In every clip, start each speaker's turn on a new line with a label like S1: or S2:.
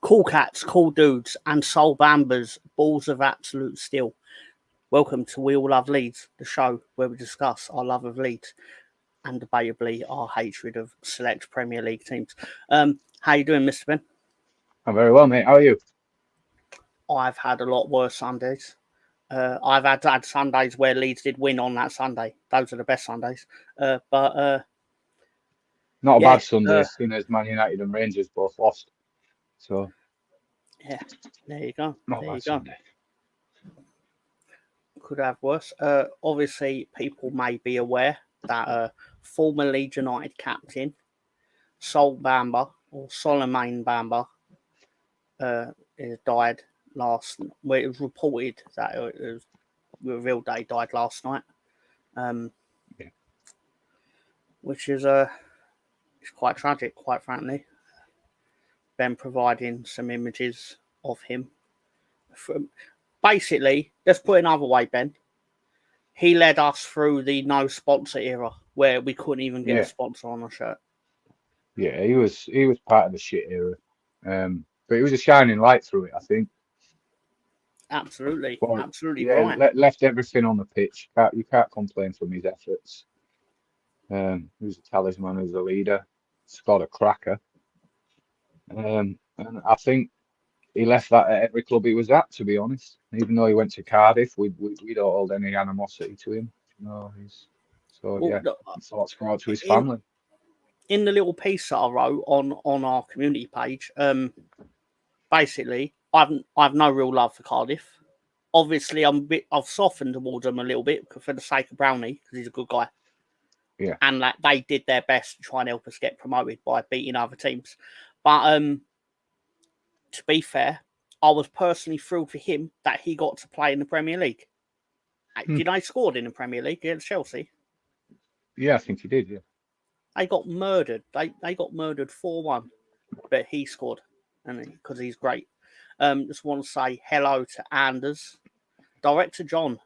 S1: Cool cats, cool dudes, and soul bambers, balls of absolute steel. Welcome to We All Love Leeds, the show where we discuss our love of Leeds and debatably our hatred of select Premier League teams. How you doing, Mr. Ben?
S2: I'm very well, mate. How are you?
S1: I've had a lot worse Sundays. I've had Sundays where Leeds did win on that Sunday. Those are the best Sundays.
S2: Not a bad Sunday, seeing as Man United and Rangers both lost. So
S1: yeah, there you go.
S2: Not
S1: there
S2: bad
S1: you go.
S2: Sunday.
S1: Could have worse. Obviously, people may be aware that former Leeds United captain Sol Bamba or Solomon Bamba died last. Well, it was reported that it was revealed that he died last night, which is it's quite tragic, quite frankly. Ben providing some images of him. Basically, let's put it another way, Ben. He led us through the no sponsor era where we couldn't even get a sponsor on a shirt.
S2: Yeah, he was part of the shit era. But he was a shining light through it, I think.
S1: Absolutely.
S2: But,
S1: absolutely
S2: right. Left everything on the pitch. You can't complain from his efforts. He was a talisman, he was a leader, scored a cracker. And I think he left that at every club he was at, to be honest. Even though he went to Cardiff, we don't hold any animosity to him. Thoughts go out to his family.
S1: In the little piece that I wrote on our community page, basically, I've no real love for Cardiff. Obviously, I've softened towards them a little bit for the sake of Brownie because he's a good guy.
S2: Yeah,
S1: and that they did their best to try and help us get promoted by beating other teams. But to be fair, I was personally thrilled for him that he got to play in the Premier League. Did you know he scored in the Premier League against Chelsea?
S2: Yeah, I think he did. Yeah,
S1: they got murdered. They got murdered 4-1, but he scored, and because he's great. Just want to say hello to Anders, director John,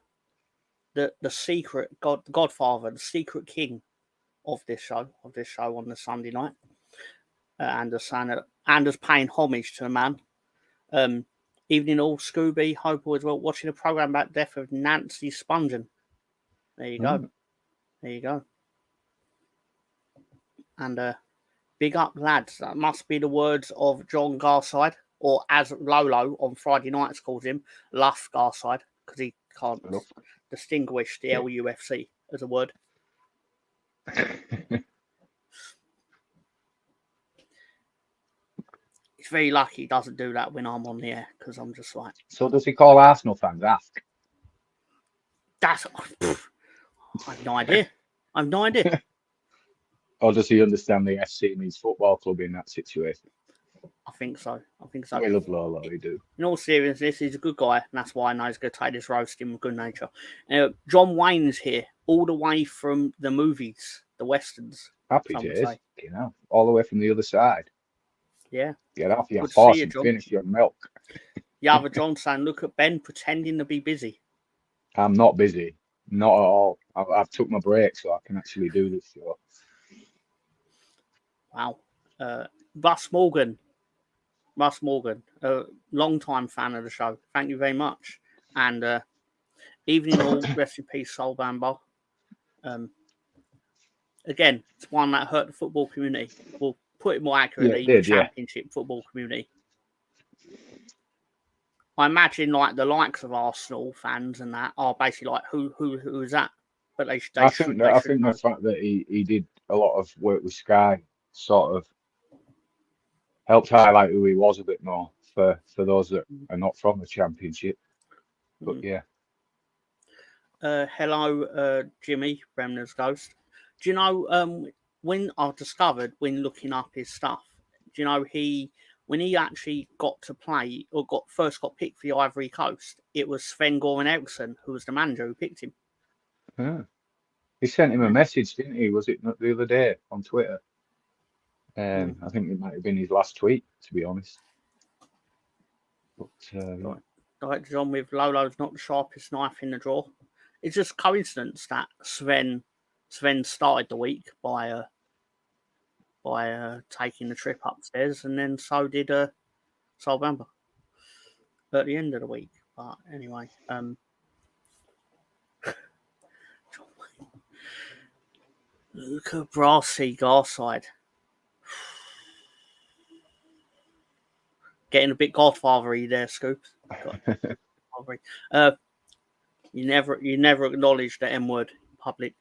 S1: the secret Godfather, the secret king of this show on the Sunday night. Anders paying homage to the man. Evening all, Scooby, hope all is well. Watching a program about the death of Nancy Spungen. There you go. There you go. And big up, lads. That must be the words of John Garside, or as Lolo on Friday nights calls him, Luff Garside, because he can't distinguish the LUFC as a word. He's very lucky he doesn't do that when I'm on the air, because I'm just like...
S2: So does he call Arsenal fans ask?
S1: I've no idea.
S2: Or does he understand the SC means football club in that situation?
S1: I think so.
S2: We love Lolo, we do.
S1: In all seriousness, he's a good guy, and that's why I know he's going to take this roasting with good nature. John Wayne's here, all the way from the movies, the westerns.
S2: Happy days, all the way from the other side.
S1: Yeah.
S2: Get off your horse and finish your milk.
S1: Yeah, but John saying, look at Ben pretending to be busy.
S2: I'm not busy. Not at all. I've took my break so I can actually do this show.
S1: Wow. Russ Morgan, a long-time fan of the show. Thank you very much. And evening all, rest in peace, Sol Bamba. Again, it's one that hurt the football community. We'll put it more accurately, the Championship football community. I imagine like the likes of Arsenal fans and that are basically like, who is that? But I think
S2: the fact that he did a lot of work with Sky sort of helped highlight who he was a bit more for those that are not from the Championship. But yeah.
S1: Hello, Jimmy, Bremner's Ghost. Do you know when I discovered when looking up his stuff? Do you know when he actually got to play or first got picked for the Ivory Coast? It was Sven-Göran Eriksson who was the manager who picked him.
S2: Yeah. He sent him a message, didn't he? Was it not the other day on Twitter? I think it might have been his last tweet, to be honest. But
S1: Right, John, with Lolo's not the sharpest knife in the drawer. It's just coincidence that Sven started the week by taking the trip upstairs, and then so did Solbamba at the end of the week. But anyway, look at Brassy Garside. Getting a bit Godfather-y there, Scoops. You never acknowledge the M word in public.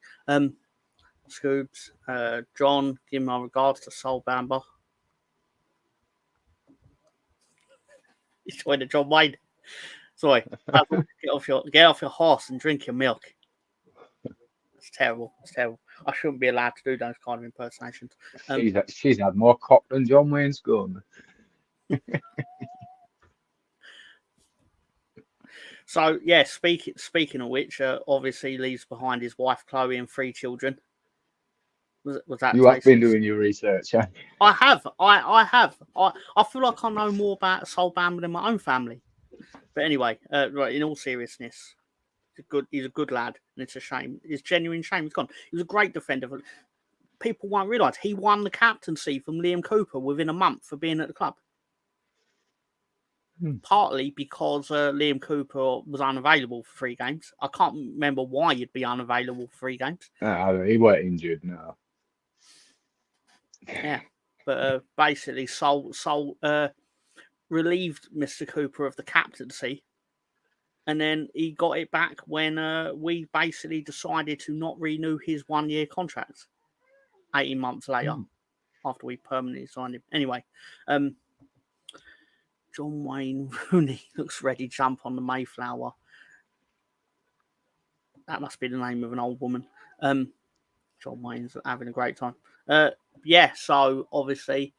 S1: Scoops, John, give my regards to Solbamba. He's going to John Wayne. Sorry, get off your horse and drink your milk. It's terrible. It's terrible. I shouldn't be allowed to do those kind of impersonations.
S2: She's had more cock than John Wayne's gun.
S1: So yeah, speaking of which, obviously leaves behind his wife Chloe and 3 children. Was that
S2: you have been doing your research, haven't you?
S1: I have. I have. I feel like I know more about Solbamba than my own family. But anyway, right. In all seriousness, he's a good lad, and it's a shame. It's a genuine shame he's gone. He was a great defender. People won't realise he won the captaincy from Liam Cooper within a month for being at the club. Partly because Liam Cooper was unavailable for 3 games. I can't remember why he'd be unavailable for 3 games.
S2: He weren't injured, no.
S1: Yeah, but basically, Sol relieved Mr. Cooper of the captaincy, and then he got it back when we basically decided to not renew his 1-year contract 18 months later after we permanently signed him. Anyway, John Wayne Rooney looks ready to jump on the Mayflower. That must be the name of an old woman. John Wayne's having a great time. Yeah, so obviously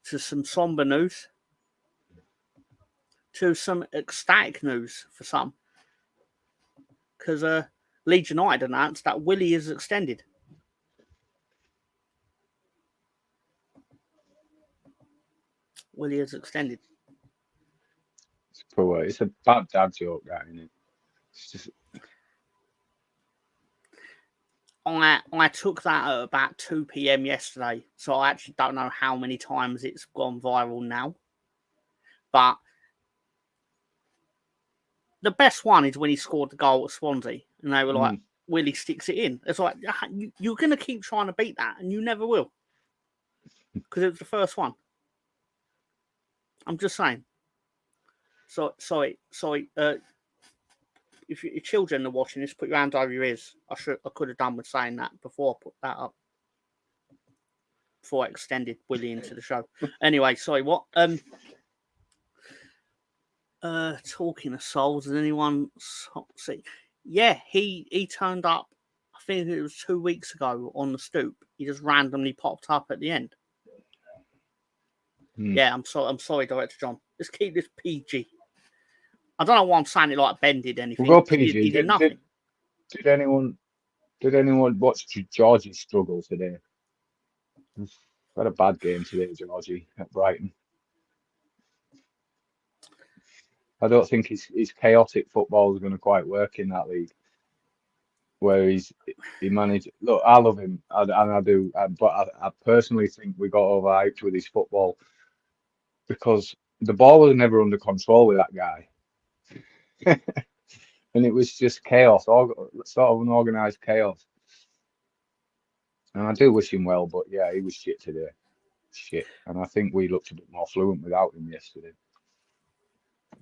S1: to some somber news, to some ecstatic news for some, because Leeds United announced that Willie is extended. Willie is extended.
S2: It's a bad dad joke, that, isn't it? It's just...
S1: I took that at about 2 p.m. yesterday, so I actually don't know how many times it's gone viral now. But the best one is when he scored the goal at Swansea, and they were like, Willie sticks it in. It's like, you're going to keep trying to beat that, and you never will. Because it was the first one. I'm just saying. Sorry. If your children are watching this, put your hand over your ears. I could have done with saying that before I put that up. Before I extended Willie into the show. Anyway, sorry, what? Talking of souls, has anyone see? Yeah, he turned up, I think it was 2 weeks ago on the stoop. He just randomly popped up at the end. Yeah, I'm sorry, Director John. Let's keep this PG. I don't know why I'm saying it like Ben did anything.
S2: We'll go PG.
S1: He did nothing.
S2: Did anyone watch Georgie struggle today? Had a bad game today, Georgie, at Brighton. I don't think his chaotic football is going to quite work in that league. Where he managed. Look, I love him, and I do, but I personally think we got overhyped with his football because the ball was never under control with that guy. And it was just chaos, sort of unorganized chaos. And I do wish him well, but yeah, he was shit today. Shit. And I think we looked a bit more fluent without him yesterday.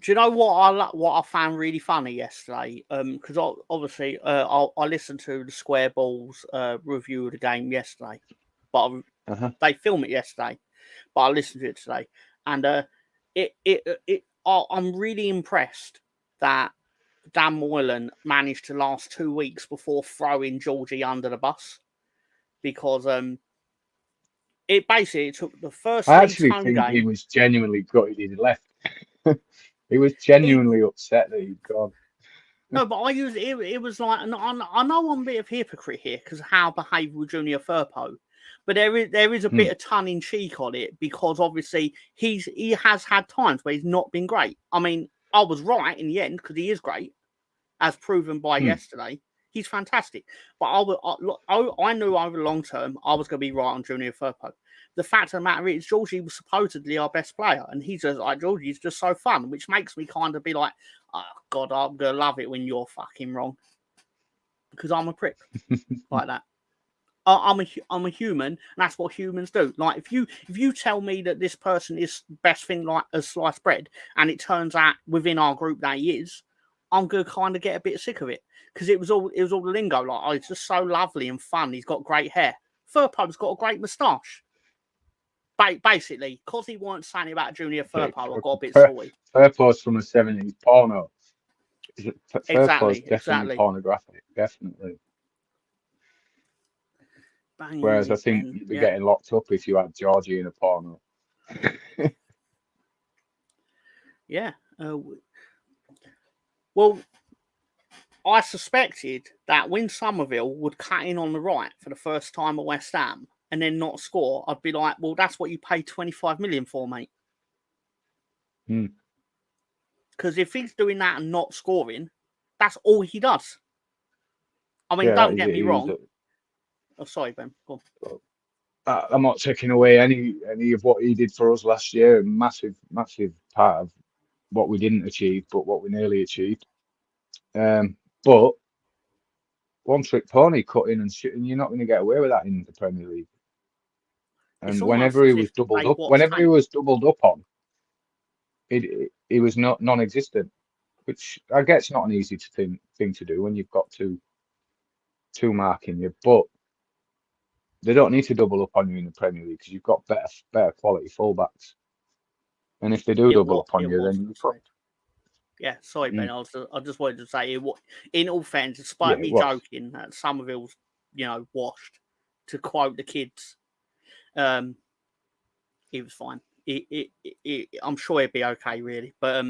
S1: Do you know what I found really funny yesterday? Because obviously I listened to the Square Balls review of the game yesterday, but they filmed it yesterday, but I listened to it today, and I'm really impressed that Dan Moylan managed to last 2 weeks before throwing Georgie under the bus, because it basically took the first.
S2: I actually think he was genuinely gutted he'd left. He was genuinely upset that he'd gone.
S1: No, but it was like, I know I'm a bit of a hypocrite here because of how I behaved with Junior Firpo, but there is a bit of tongue in cheek on it, because obviously he has had times where he's not been great. I mean, I was right in the end because he is great, as proven by yesterday. He's fantastic, but I knew over the long term I was going to be right on Junior Firpo. the fact of the matter is, Georgie was supposedly our best player, and he's just like, Georgie's just so fun, which makes me kind of be like, oh God, I'm gonna love it when you're fucking wrong, because I'm a prick like that. I'm a human, and that's what humans do. Like if you tell me that this person is best thing like as sliced bread, and it turns out within our group that he is, I'm gonna kind of get a bit sick of it, because it was all the lingo. Like, oh, he's just so lovely and fun. He's got great hair. Furpo's got a great moustache. Basically, because he weren't saying about Junior Furpo, I got a bit salty.
S2: Furpo's from a 70s porno.
S1: Exactly,
S2: Furpo's definitely pornographic, definitely.
S1: Banging
S2: Whereas I think you'd be getting locked up if you had Georgie in a porno.
S1: Yeah. Well, I suspected that when Somerville would cut in on the right for the first time at West Ham and then not score, I'd be like, well, that's what you paid 25 million for, mate. Because if he's doing that and not scoring, that's all he does. I mean, don't get me wrong. Oh, sorry, Ben. Go on.
S2: I'm not taking away any of what he did for us last year. Massive part of what we didn't achieve, but what we nearly achieved. But one trick pony cut in and shit, and you're not going to get away with that in the Premier League. And whenever he was doubled up on, he was not non-existent, which I guess not an easy thing to do when you've got two marking you, but they don't need to double up on you in the Premier League because you've got better quality fullbacks. And if they do double up on you, then you're fucked.
S1: Yeah, sorry, Ben. I just wanted to say, in all fairness, despite me joking that Somerville's, washed, to quote the kids, he was fine. I'm sure he'd be okay, really. But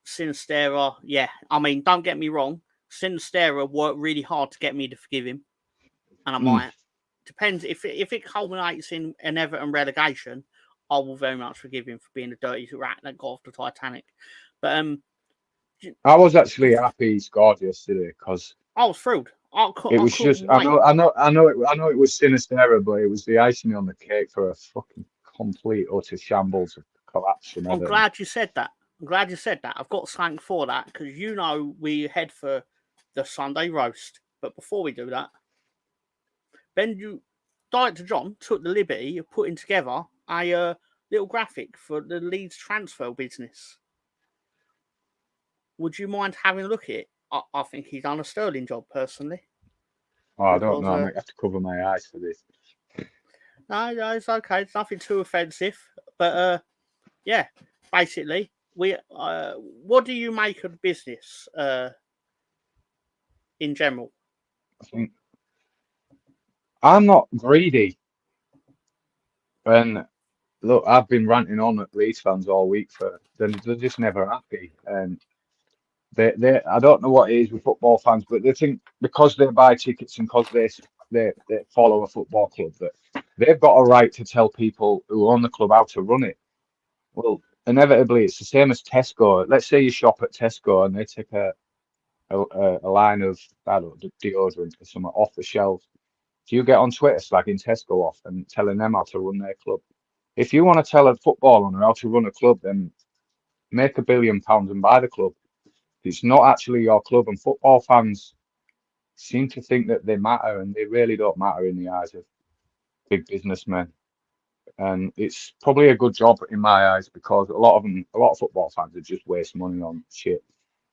S1: Sinistera, yeah. I mean, don't get me wrong. Sinistera worked really hard to get me to forgive him, and I might. Depends if it culminates in an Everton relegation, I will very much forgive him for being a dirty rat that got off the Titanic. But
S2: I was actually happy he scored yesterday because
S1: I was thrilled.
S2: It was just I know it was Sinistera, but it was the icing on the cake for a fucking complete utter shambles of collapse.
S1: I'm glad you said that. I've got something for that because we head for the Sunday roast. But before we do that, Ben, Director John took the liberty of putting together a little graphic for the Leeds transfer business. Would you mind having a look at it? I think he's done a sterling job, personally.
S2: Oh, I don't know. I might have to cover my eyes for this.
S1: No, it's okay. It's nothing too offensive. But, yeah, basically, what do you make of the business in general?
S2: I think I'm not greedy. And look, I've been ranting on at Leeds fans all week they're just never happy. And they I don't know what it is with football fans, but they think because they buy tickets and because they follow a football club that they've got a right to tell people who own the club how to run it. Well, inevitably, it's the same as Tesco. Let's say you shop at Tesco and they take a line of, I don't know, deodorant or something off the shelves. Do you get on Twitter slagging Tesco off and telling them how to run their club? If you want to tell a football owner how to run a club, then make £1 billion and buy the club. It's not actually your club, and football fans seem to think that they matter, and they really don't matter in the eyes of big businessmen. And it's probably a good job in my eyes because a lot of football fans are just waste money on shit.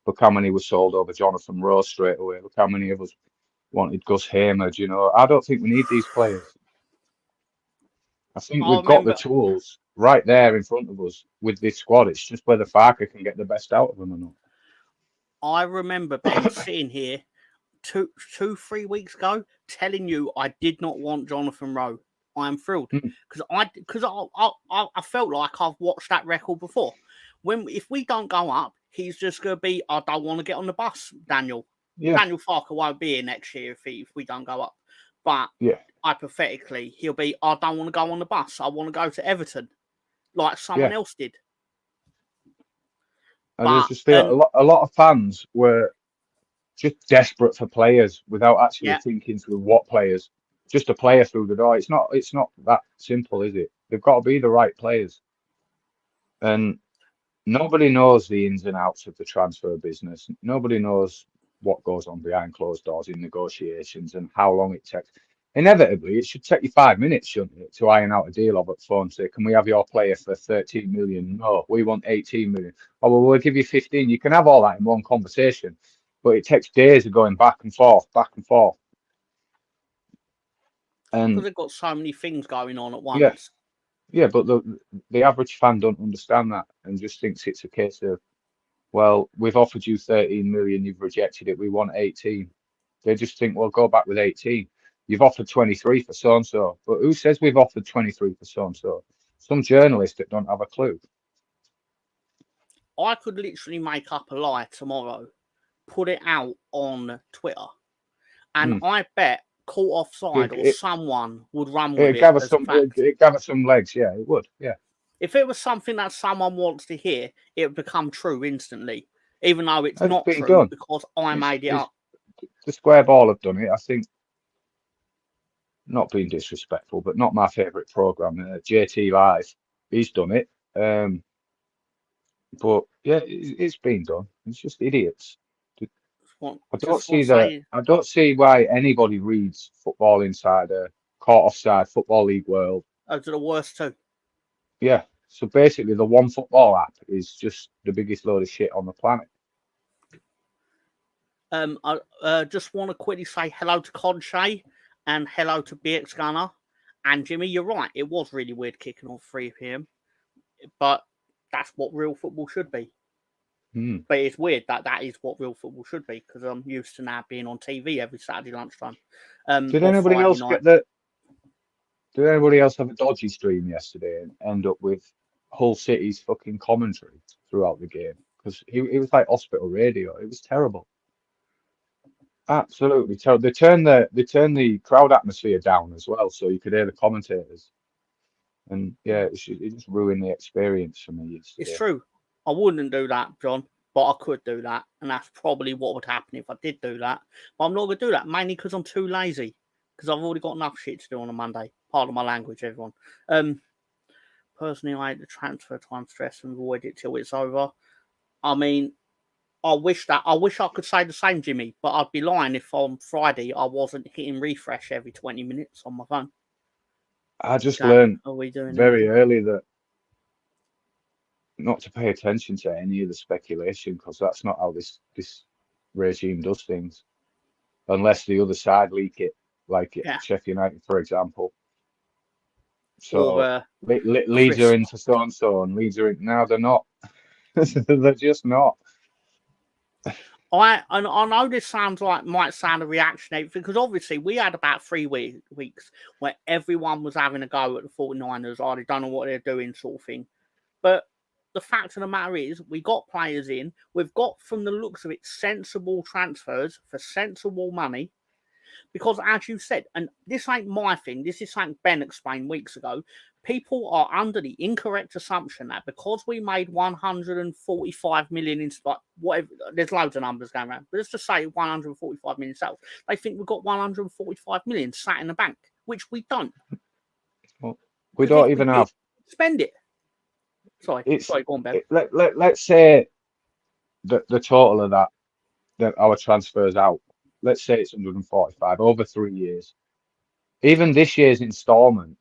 S2: Look how many were sold over Jonathan Rowe straight away. Look how many of us wanted Gus Hamer. I don't think we need these players. I think we've got the tools right there in front of us with this squad. It's just whether Farker can get the best out of them or not. I
S1: remember Ben sitting here 3 weeks ago telling you I did not want Jonathan Rowe. I am thrilled because I felt like I've watched that record before. If we don't go up, he's just going to be, I don't want to get on the bus, Daniel. Yeah. Daniel Farker won't be here next year if we don't go up. But hypothetically, he'll be, I don't want to go on the bus. I want to go to Everton like someone else did.
S2: And I just feel a lot of fans were just desperate for players without actually thinking through what players. just a player through the door. It's not that simple, is it? They've got to be the right players. And nobody knows the ins and outs of the transfer business. Nobody knows what goes on behind closed doors in negotiations and how long it takes. Inevitably, it should take you 5 minutes, shouldn't it, to iron out a deal over the phone. Say, can we have your player for 13 million? No, we want 18 million. Oh, well, we'll give you 15. You can have all that in one conversation, but it takes days of going back and forth, back and forth.
S1: Because
S2: And
S1: they've got so many things going on at once.
S2: yeah, yeah, but the average fan don't understand that and just thinks it's a case of, well, we've offered you 13 million, you've rejected it, we want 18. They just think, well, go back with 18. You've offered 23 for so and so. But who says we've offered 23 for so and so? Some journalist that don't have a clue.
S1: I could literally make up a lie tomorrow, put it out on Twitter, and I bet Caught Offside or someone would run with it.
S2: It gathers some legs, yeah, it would, yeah.
S1: If it was something that someone wants to hear, it would become true instantly, even though it's not true done. Because I made it up.
S2: The Square Ball have done it, I think. Not being disrespectful, but not my favourite programme. JT Live, he's done it. But yeah, it's been done. It's just idiots. I don't see why anybody reads Football Insider, Caught Offside, Football League World.
S1: Those are the worst too.
S2: Yeah. So basically, the One Football app is just the biggest load of shit on the planet.
S1: I just want to quickly say hello to Conche and hello to BX Gunner. And Jimmy, you're right. It was really weird kicking off 3 p.m. But that's what real football should be. But it's weird that is what real football should be, because I'm used to now being on TV every Saturday lunchtime.
S2: Did anybody else Did anybody else have a dodgy stream yesterday and end up with Hull City's fucking commentary throughout the game? Because it was like hospital radio. It was terrible. Absolutely terrible. They turned the crowd atmosphere down as well, so you could hear the commentators. And yeah, it just ruined the experience for me yesterday.
S1: It's true. I wouldn't do that, John, but I could do that, and that's probably what would happen if I did do that. But I'm not going to do that, mainly because I'm too lazy, because I've already got enough shit to do on a Monday. Pardon my language, everyone. Personally, I hate the transfer time stress and avoid it till it's over. I mean, I wish I could say the same, Jimmy, but I'd be lying if on Friday I wasn't hitting refresh every 20 minutes on my phone.
S2: I just learned very early that not to pay attention to any of the speculation, because that's not how this regime does things, unless the other side leak it, like Sheffield United, for example. So Leeds are in for so and so, and Leeds are in. No, they're not. They're just not.
S1: I know this might sound a reactionary, because obviously we had about 3 weeks where everyone was having a go at the 49ers. Oh, they don't know what they're doing, sort of thing. But the fact of the matter is, we got players in. We've got, from the looks of it, sensible transfers for sensible money. Because, as you said, and this ain't my thing, this is something Ben explained weeks ago, people are under the incorrect assumption that because we made 145 million in, like, whatever, there's loads of numbers going around, but let's just say 145 million sales, they think we've got 145 million sat in the bank, which we don't.
S2: Well, we don't even have.
S1: Spend it. Sorry, go on, Ben.
S2: Let's say the total of that our transfers out, let's say it's 145 over 3 years. Even this year's instalment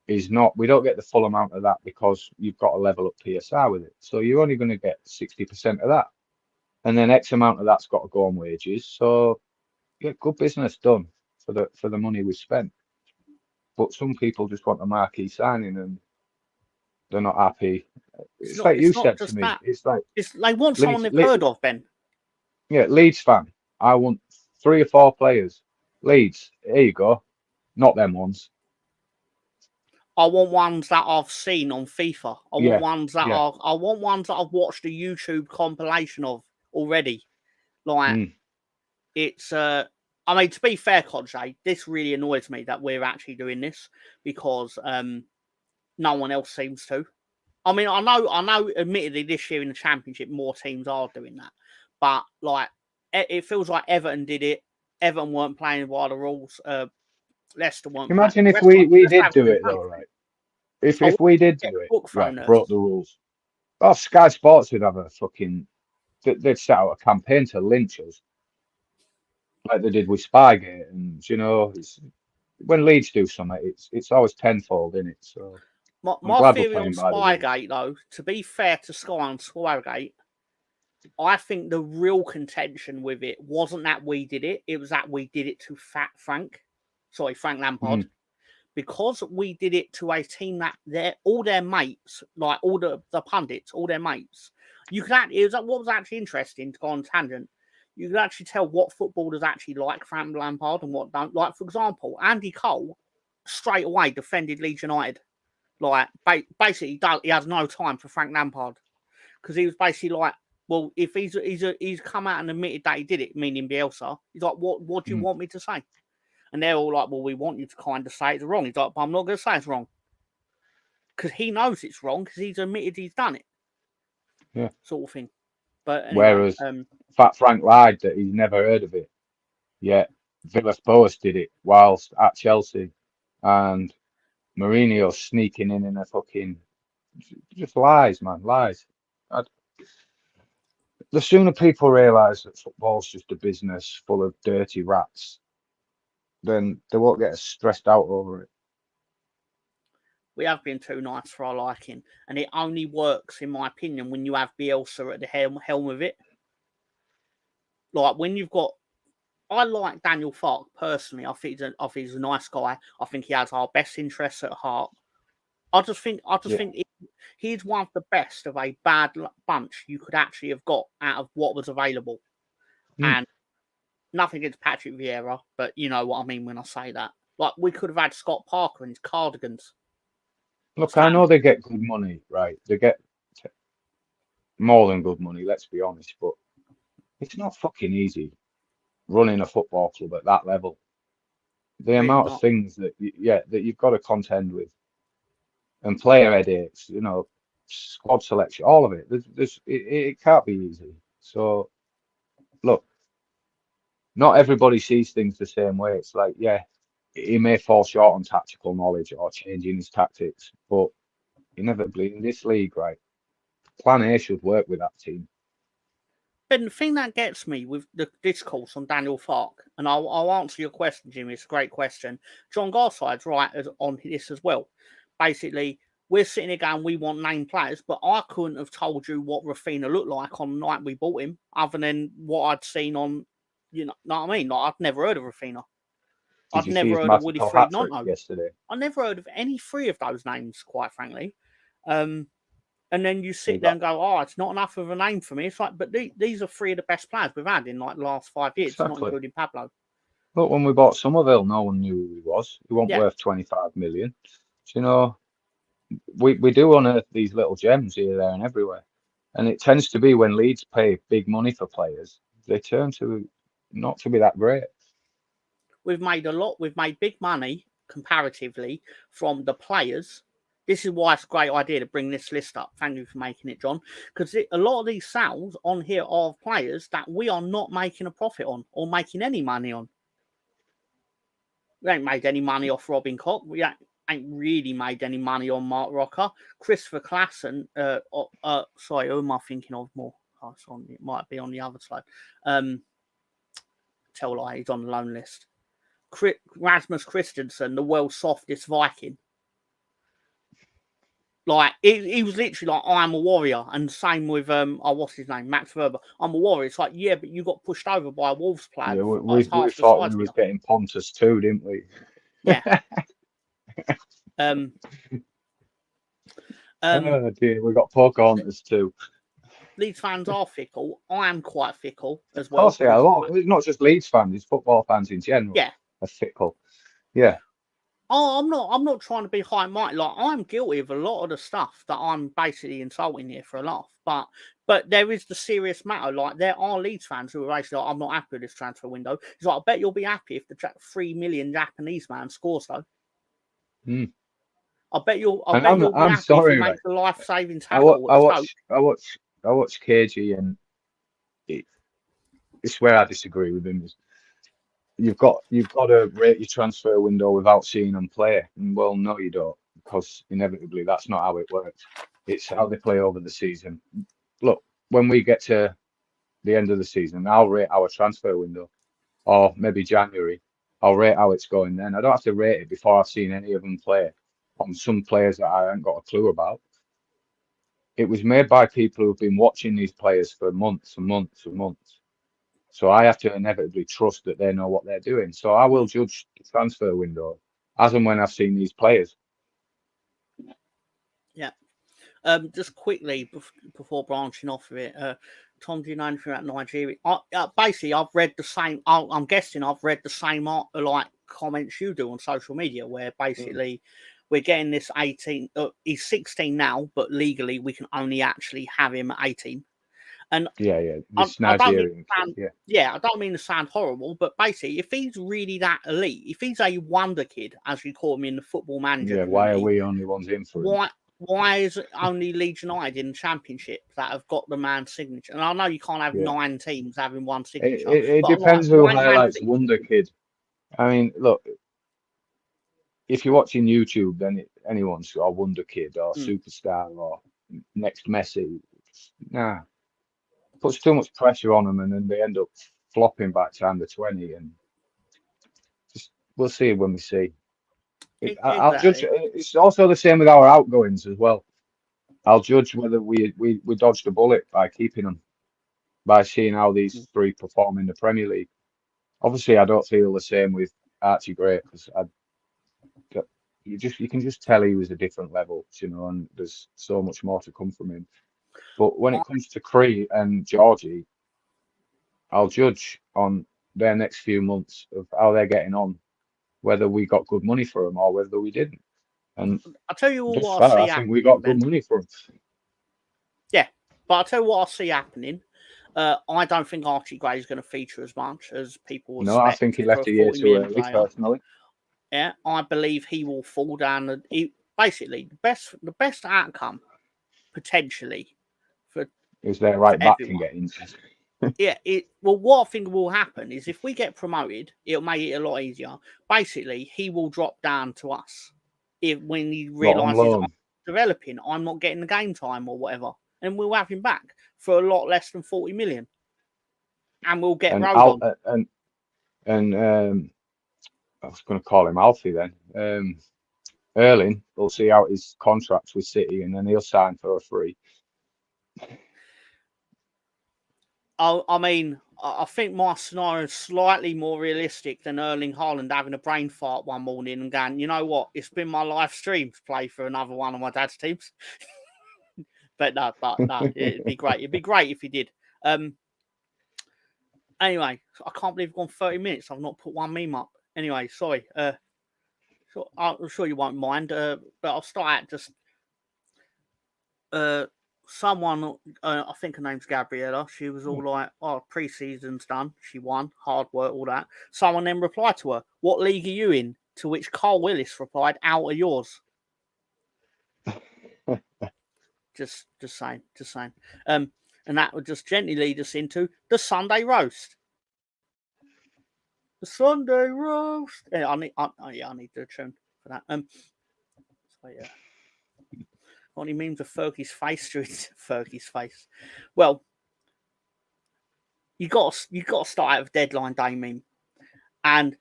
S2: is not, we don't get the full amount of that because you've got to level up PSR with it. So you're only going to get 60% of that. And then X amount of that's got to go on wages. So yeah, good business done for the money we spent. But some people just want a marquee signing and they're not happy. It's like you said to me.
S1: That. It's they want someone they've heard of, Ben.
S2: Yeah, Leeds fan. I want 3 or 4 players. Leeds, here you go. Not them ones.
S1: I want ones that I've seen on FIFA. I want ones that I've watched a YouTube compilation of already. Like it's I mean, to be fair, Conche, this really annoys me that we're actually doing this, because no one else seems to. I mean, I know admittedly this year in the Championship more teams are doing that. But like it feels like Everton did it. Everton weren't playing by the rules. Leicester weren't.
S2: Imagine if
S1: Leicester,
S2: we
S1: Leicester
S2: did
S1: haven't
S2: do
S1: been
S2: it though,
S1: paying.
S2: right? If we did
S1: Get
S2: do it,
S1: book
S2: right,
S1: thrown at
S2: broke
S1: us.
S2: the rules. Oh, Sky Sports would have a fucking. They'd set out a campaign to lynch us, like they did with Spygate, and when Leeds do something, it's always tenfold in it. So I'm
S1: My
S2: glad we're
S1: theory on
S2: playing by the rules.
S1: Spygate, though, to be fair to Sky and Spygate, I think the real contention with it wasn't that we did it; it was that we did it to Frank Lampard, because we did it to a team that all their mates, like all the pundits, all their mates. You could what was actually interesting to go on tangent. You could actually tell what footballers actually like Frank Lampard and what don't. Like, for example, Andy Cole straight away defended Leeds United. Like, basically, he has no time for Frank Lampard, because he was basically like, well, if he's come out and admitted that he did it, meaning Bielsa, he's like, what do you want me to say? And they're all like, well, we want you to kind of say it's wrong. He's like, but I'm not going to say it's wrong, because he knows it's wrong, because he's admitted he's done it.
S2: Yeah.
S1: Sort of thing. But anyway,
S2: Whereas Fat Frank lied that he's never heard of it. Yet Villas-Boas did it whilst at Chelsea, and Mourinho sneaking in a fucking just lies, man, lies. The sooner people realise that football's just a business full of dirty rats, then they won't get as stressed out over it.
S1: we have been too nice for our liking, and it only works, in my opinion, when you have Bielsa at the helm of it. Like, when you've got, I like Daniel Farke personally. I think he's a nice guy. I think he has our best interests at heart. I just think he's one of the best of a bad bunch you could actually have got out of what was available. And nothing against Patrick Vieira, but you know what I mean when I say that. Like, we could have had Scott Parker in his cardigans.
S2: Look, I know they get good money, right? They get more than good money, let's be honest, but it's not fucking easy running a football club at that level. The
S1: Really
S2: amount
S1: not.
S2: of things that you've got to contend with, and player headaches, squad selection, all of it. It can't be easy. So, look, not everybody sees things the same way. It's like, yeah, he may fall short on tactical knowledge or changing his tactics, but inevitably in this league, right, Plan A should work with that team.
S1: But the thing that gets me with the discourse on Daniel Farke, and I'll answer your question, Jimmy. It's a great question. John Garside's right on this as well. Basically, we're sitting here going, we want named players, but I couldn't have told you what Rafinha looked like on the night we bought him, other than what I'd seen on, know what I mean? Like, I'd never heard of Rafinha.
S2: Did
S1: I'd
S2: you see
S1: never
S2: his
S1: heard of Woody
S2: magical hat trick
S1: Freed
S2: yesterday?
S1: I never heard of any three of those names, quite frankly. And then you sit there and go, oh, it's not enough of a name for me. It's like, but these are three of the best players we've had in like the last 5 years,
S2: Exactly.
S1: not including Pablo.
S2: Look, when we bought Somerville, no one knew who he was. He wasn't worth 25 million. So, we do unearth these little gems here, there, and everywhere. And it tends to be when Leeds pay big money for players, they turn to not to be that great.
S1: We've made big money comparatively from the players. This is why it's a great idea to bring this list up. Thank you for making it, John. Because a lot of these sales on here are of players that we are not making a profit on or making any money on. We ain't made any money off Robin Koch. We ain't really made any money on Mark Rocker. Christopher Klassen. Sorry, who am I thinking of more? Oh, it might be on the other side. Tell lie, he's on the loan list. Rasmus Christensen, the world's softest Viking. Like, he was literally like, I am a warrior. And same with, what's his name? Max Verber. I'm a warrior. It's like, yeah, but you got pushed over by a Wolves player.
S2: Yeah, we thought we was getting Pontus too, didn't we?
S1: Yeah.
S2: Oh dear, we got Pocahontas too.
S1: Leeds fans are fickle. I am quite fickle as well.
S2: Of course they are. It's not just Leeds fans, it's football fans in general.
S1: Yeah.
S2: Are fickle. Yeah.
S1: Oh, I'm not trying to be high and mighty. Like, I'm guilty of a lot of the stuff that I'm basically insulting here for a laugh. But there is the serious matter. Like, there are Leeds fans who are basically like, I'm not happy with this transfer window. It's like, I bet you'll be happy if the 3 million Japanese man scores, though. I bet you'll be happy if he makes a life-saving tackle.
S2: I watch KG, and it's where I disagree with him. you've got to rate your transfer window without seeing them play. And well, no, you don't, because inevitably that's not how it works. It's how they play over the season. Look, when we get to the end of the season, I'll rate our transfer window, or maybe January. I'll rate how it's going then. I don't have to rate it before I've seen any of them play on some players that I haven't got a clue about. It was made by people who've been watching these players for months and months and months. So I have to inevitably trust that they know what they're doing. So I will judge the transfer window as and when I've seen these players.
S1: Yeah. Just quickly before branching off of it, Tom, do you know anything about Nigeria? Basically, I've read the same. I'm guessing I've read the same like comments you do on social media, where basically we're getting this 18. He's 16 now, but legally we can only actually have him at 18. And
S2: Yeah. This
S1: I don't mean
S2: Nigerian
S1: to
S2: kid,
S1: sound, I don't mean to sound horrible, but basically, if he's really that elite, if he's a wonder kid, as you call him in the football manager
S2: yeah. Why are
S1: community,
S2: we only ones in for him?
S1: why is it only Leeds United in the Championship that have got the man signature? And I know you can't have
S2: Yeah.
S1: 9 teams having one signature,
S2: It
S1: but I'm like,
S2: depends who
S1: why
S2: highlights Wonder Kid. I mean, look, if you're watching YouTube, then anyone's got a Wonder Kid or superstar or next Messi. Nah, puts too much pressure on them, and then they end up flopping back to under 20. And just we'll see when we see. I'll judge.
S1: Exactly.
S2: It's also the same with our outgoings as well. I'll judge whether we dodged a bullet by keeping them, by seeing how these three perform in the Premier League. Obviously, I don't feel the same with Archie Gray, because you can just tell he was a different level, and there's so much more to come from him. But when it comes to Cree and Georgie, I'll judge on their next few months of how they're getting on, whether we got good money for them or whether we didn't. And
S1: I'll tell you
S2: thus
S1: what I
S2: far,
S1: see
S2: I think we
S1: happening,
S2: got
S1: Ben.
S2: good money for them.
S1: Yeah, but I'll tell you what I see happening. I don't think Archie Gray is going to feature as much as people
S2: No, I
S1: expect
S2: think he
S1: for
S2: left
S1: a
S2: a year
S1: 40
S2: too
S1: million
S2: early,
S1: player.
S2: personally.
S1: Yeah, I believe he will fall down. Basically, the best outcome potentially for
S2: Is their right back can
S1: everyone.
S2: get injured.
S1: Yeah, well, what I think will happen is if we get promoted, it'll make it a lot easier. Basically, he will drop down to us when he
S2: Not on
S1: realizes I'm
S2: loan.
S1: developing, I'm not getting the game time or whatever, and we'll have him back for a lot less than 40 million, and we'll get
S2: And
S1: rode
S2: Al
S1: on.
S2: and I was going to call him Alfie then. Erling, we'll see how his contract's with City, and then he'll sign for a free.
S1: I mean, I think my scenario is slightly more realistic than Erling Haaland having a brain fart one morning and going, you know what, it's been my life stream to play for another one of my dad's teams. but no, it'd be great. It'd be great if he did. Anyway, I can't believe we've gone 30 minutes. I've not put one meme up. Anyway, sorry. I'm sure you won't mind, but I'll start at just someone, I think her name's Gabriella. She was all like, "Oh, pre-season's done. She won. Hard work, all that." Someone then replied to her, "What league are you in?" To which Carl Willis replied, "Out of yours." just saying. And that would just gently lead us into the Sunday roast. The Sunday roast. Yeah, I need the tune for that. So yeah. Only memes of Fergie's face through Fergie's face. Well, you got to start out with deadline day meme, and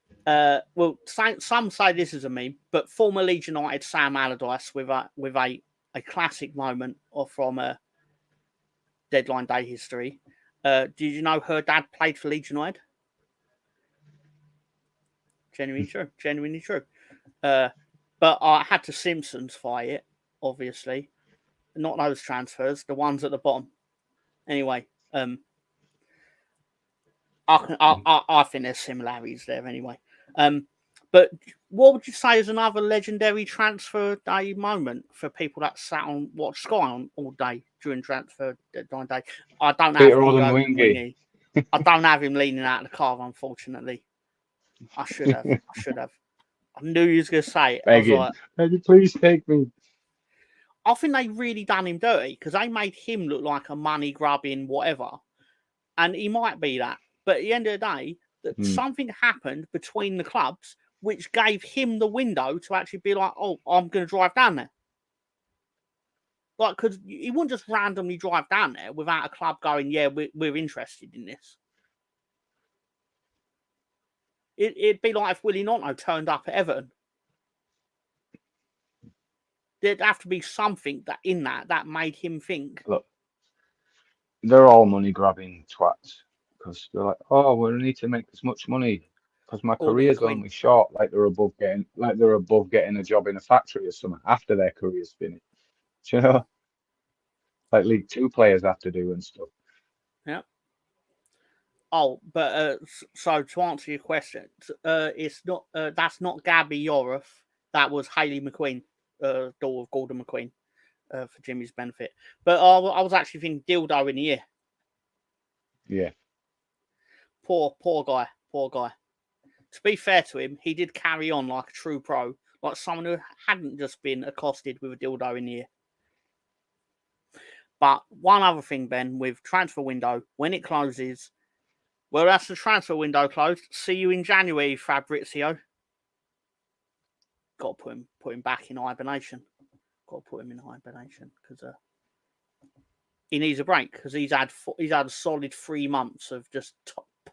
S1: some say this is a meme, but former Leeds United Sam Allardyce with a classic moment from a deadline day history. Did you know her dad played for Leeds United? Genuinely true. But I had to Simpsons-fy it, obviously. Not those transfers, the ones at the bottom. Anyway, I think there's similarities there anyway. But what would you say is another legendary transfer day moment for people that sat and watched Sky all day during transfer deadline day? I don't have
S2: Peter
S1: Hugo
S2: Odemwingie.
S1: I don't have him leaning out of the car, unfortunately. I should have. I knew you was going to say it.
S2: Begging, please take me.
S1: I think they really done him dirty because they made him look like a money grubbing whatever. And he might be that. But at the end of the day, that something happened between the clubs which gave him the window to actually be like, oh, I'm going to drive down there. Like, because he wouldn't just randomly drive down there without a club going, yeah, we're interested in this. It'd be like if Willie Gnonto turned up at Everton. There'd have to be something that made him think.
S2: Look, they're all money grabbing twats because they're like, oh, we need to make as much money because my career's only short. Like they're above getting a job in a factory or something after their career's finished. Do you know, like League Two players have to do and stuff.
S1: Yeah. Oh, but so to answer your question, it's not that's not Gabby Yoroff. That was Hayley McQueen, daughter of Gordon McQueen, for Jimmy's benefit. But I was actually thinking dildo in the ear.
S2: Yeah.
S1: Poor guy. To be fair to him, he did carry on like a true pro, like someone who hadn't just been accosted with a dildo in the ear. But one other thing, Ben, with transfer window, when it closes, well, that's the transfer window closed. See you in January, Fabrizio. Got to put him back in hibernation. Because he needs a break because he's had a solid 3 months of just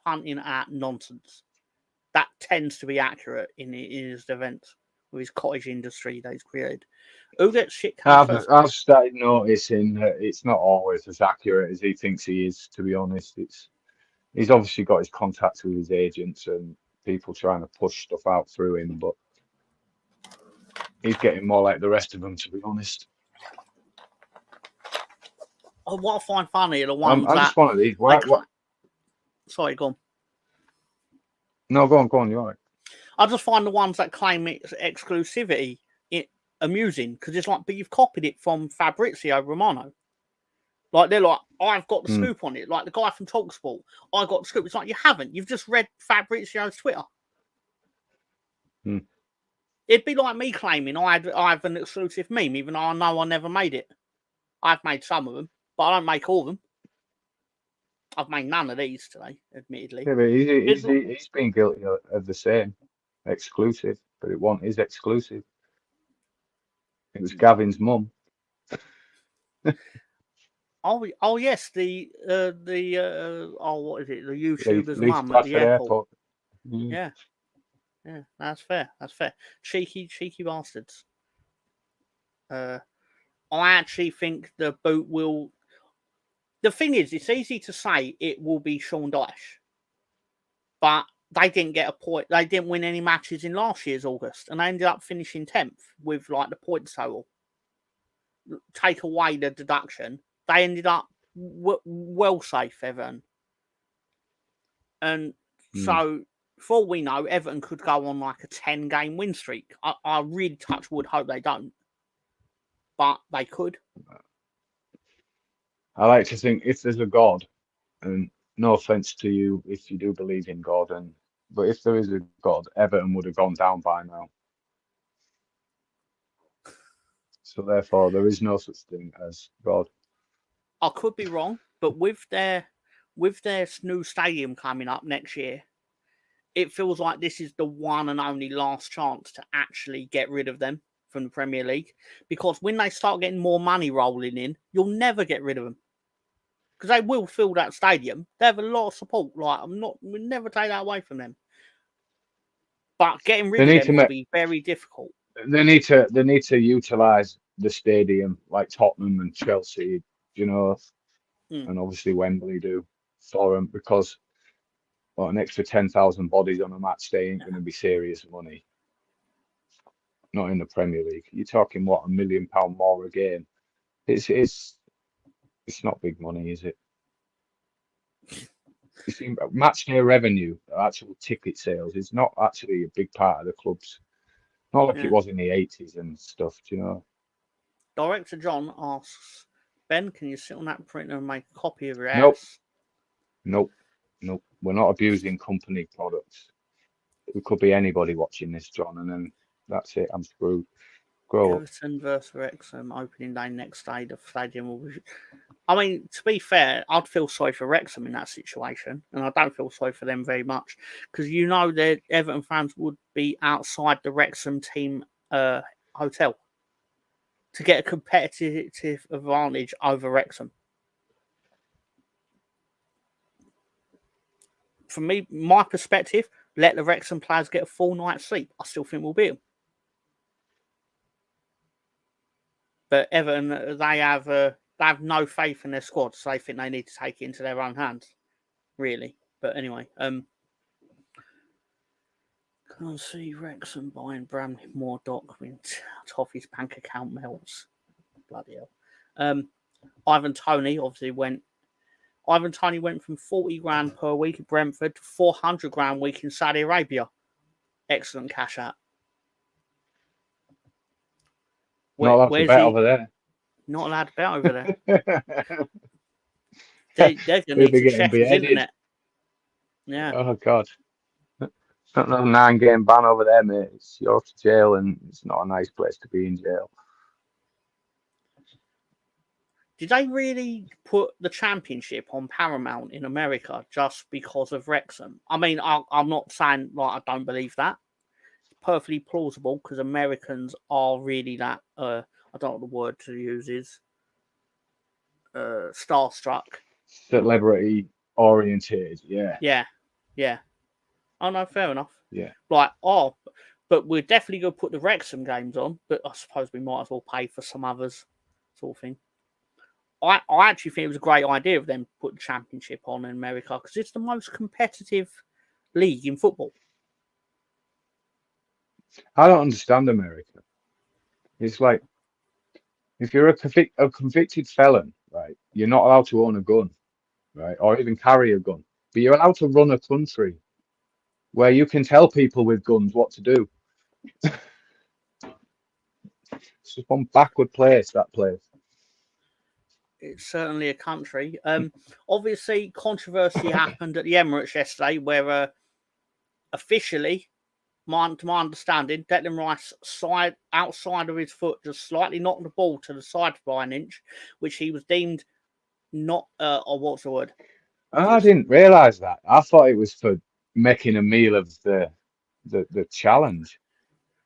S1: punting at nonsense. That tends to be accurate in his events with his cottage industry that he's created. Who gets shit?
S2: I've started noticing that it's not always as accurate as he thinks he is. To be honest, he's obviously got his contacts with his agents and people trying to push stuff out through him, but he's getting more like the rest of them, to be honest.
S1: Oh, what I find funny are the ones
S2: I'm just one of these. What?
S1: Sorry, go on.
S2: No, go on. You're right.
S1: I just find the ones that claim it's exclusivity amusing because it's like, but you've copied it from Fabrizio Romano. Like they're like, I've got the scoop on it. Like the guy from TalkSport, I got the scoop. It's like you haven't. You've just read Fabrizio's Twitter. It'd be like me claiming I have an exclusive meme, even though I know I never made it. I've made some of them, but I don't make all of them. I've made none of these today, admittedly.
S2: Yeah, but he's been guilty of the same exclusive, but it wasn't his exclusive. It was Gavin's mum.
S1: Oh yes, what is it? The YouTuber's mum at
S2: Leeds
S1: the airport.
S2: Yeah,
S1: that's fair. Cheeky bastards. I actually think the boot will. The thing is, it's easy to say it will be Sean Dyche, but they didn't get a point. They didn't win any matches in last year's August, and they ended up finishing 10th with like the points total. Take away the deduction, they ended up well safe, Everton. And so, for all we know, Everton could go on like a 10-game win streak. I really touch wood, hope they don't, but they could.
S2: I like to think if there's a God, and no offense to you if you do believe in God, but if there is a God, Everton would have gone down by now. So therefore, there is no such thing as God.
S1: I could be wrong, but with their new stadium coming up next year, it feels like this is the one and only last chance to actually get rid of them from the Premier League. Because when they start getting more money rolling in, you'll never get rid of them. Because they will fill that stadium. They have a lot of support. Like we'll never take that away from them. But getting rid of them will be very difficult.
S2: They need to utilise the stadium like Tottenham and Chelsea, and obviously Wembley do for them because an extra 10,000 bodies on a match day ain't going to be serious money. Not in the Premier League. You're talking what, £1 million more a game? It's not big money, is it? You see, match day revenue, actual ticket sales, is not actually a big part of the clubs. Not like it was in the 80s and stuff, do you know?
S1: Director John asks, Ben, can you sit on that printer and make a copy of your ass?
S2: Nope. We're not abusing company products. It could be anybody watching this, John, and then that's it. I'm screwed. Grow up.
S1: Everton versus Wrexham opening day next day. The stadium will be... I mean, to be fair, I'd feel sorry for Wrexham in that situation, and I don't feel sorry for them very much because you know that Everton fans would be outside the Wrexham team hotel to get a competitive advantage over Wrexham. From me, my perspective, let the Wrexham players get a full night's sleep. I still think we'll beat them. But Everton, they have no faith in their squad, so they think they need to take it into their own hands, really. But anyway, can I see Wrexham buying Bramley-Moore Dock when Toffee's bank account melts? Bloody hell. Ivan Toney obviously went. Ivan Toney went from 40 grand per week at Brentford to 400 grand a week in Saudi Arabia. Excellent cash out.
S2: Not allowed to bet over there.
S1: Not allowed to bet over there. They're going to need to check his internet. Yeah.
S2: Oh, God. Not no 9-game ban over there, mate. You're off to jail, and it's not a nice place to be in jail.
S1: Did they really put the championship on Paramount in America just because of Wrexham? I mean, I'm not saying like I don't believe that. It's perfectly plausible because Americans are really that. I don't know what the word to use is. Starstruck.
S2: Celebrity oriented, yeah.
S1: Yeah. Oh no, fair enough.
S2: Yeah.
S1: Like, but we're definitely going to put the Wrexham games on. But I suppose we might as well pay for some others, sort of thing. I actually think it was a great idea of them to put the championship on in America because it's the most competitive league in football.
S2: I don't understand America. It's like, if you're a convicted felon, right, you're not allowed to own a gun, right, or even carry a gun. But you're allowed to run a country where you can tell people with guns what to do. It's just one backward place, that place.
S1: It's certainly a country. Obviously, controversy happened at the Emirates yesterday where officially, to my understanding, Declan Rice outside of his foot just slightly knocked the ball to the side by an inch, which he was deemed not, or what's the word?
S2: I didn't realise that. I thought it was for making a meal of the challenge.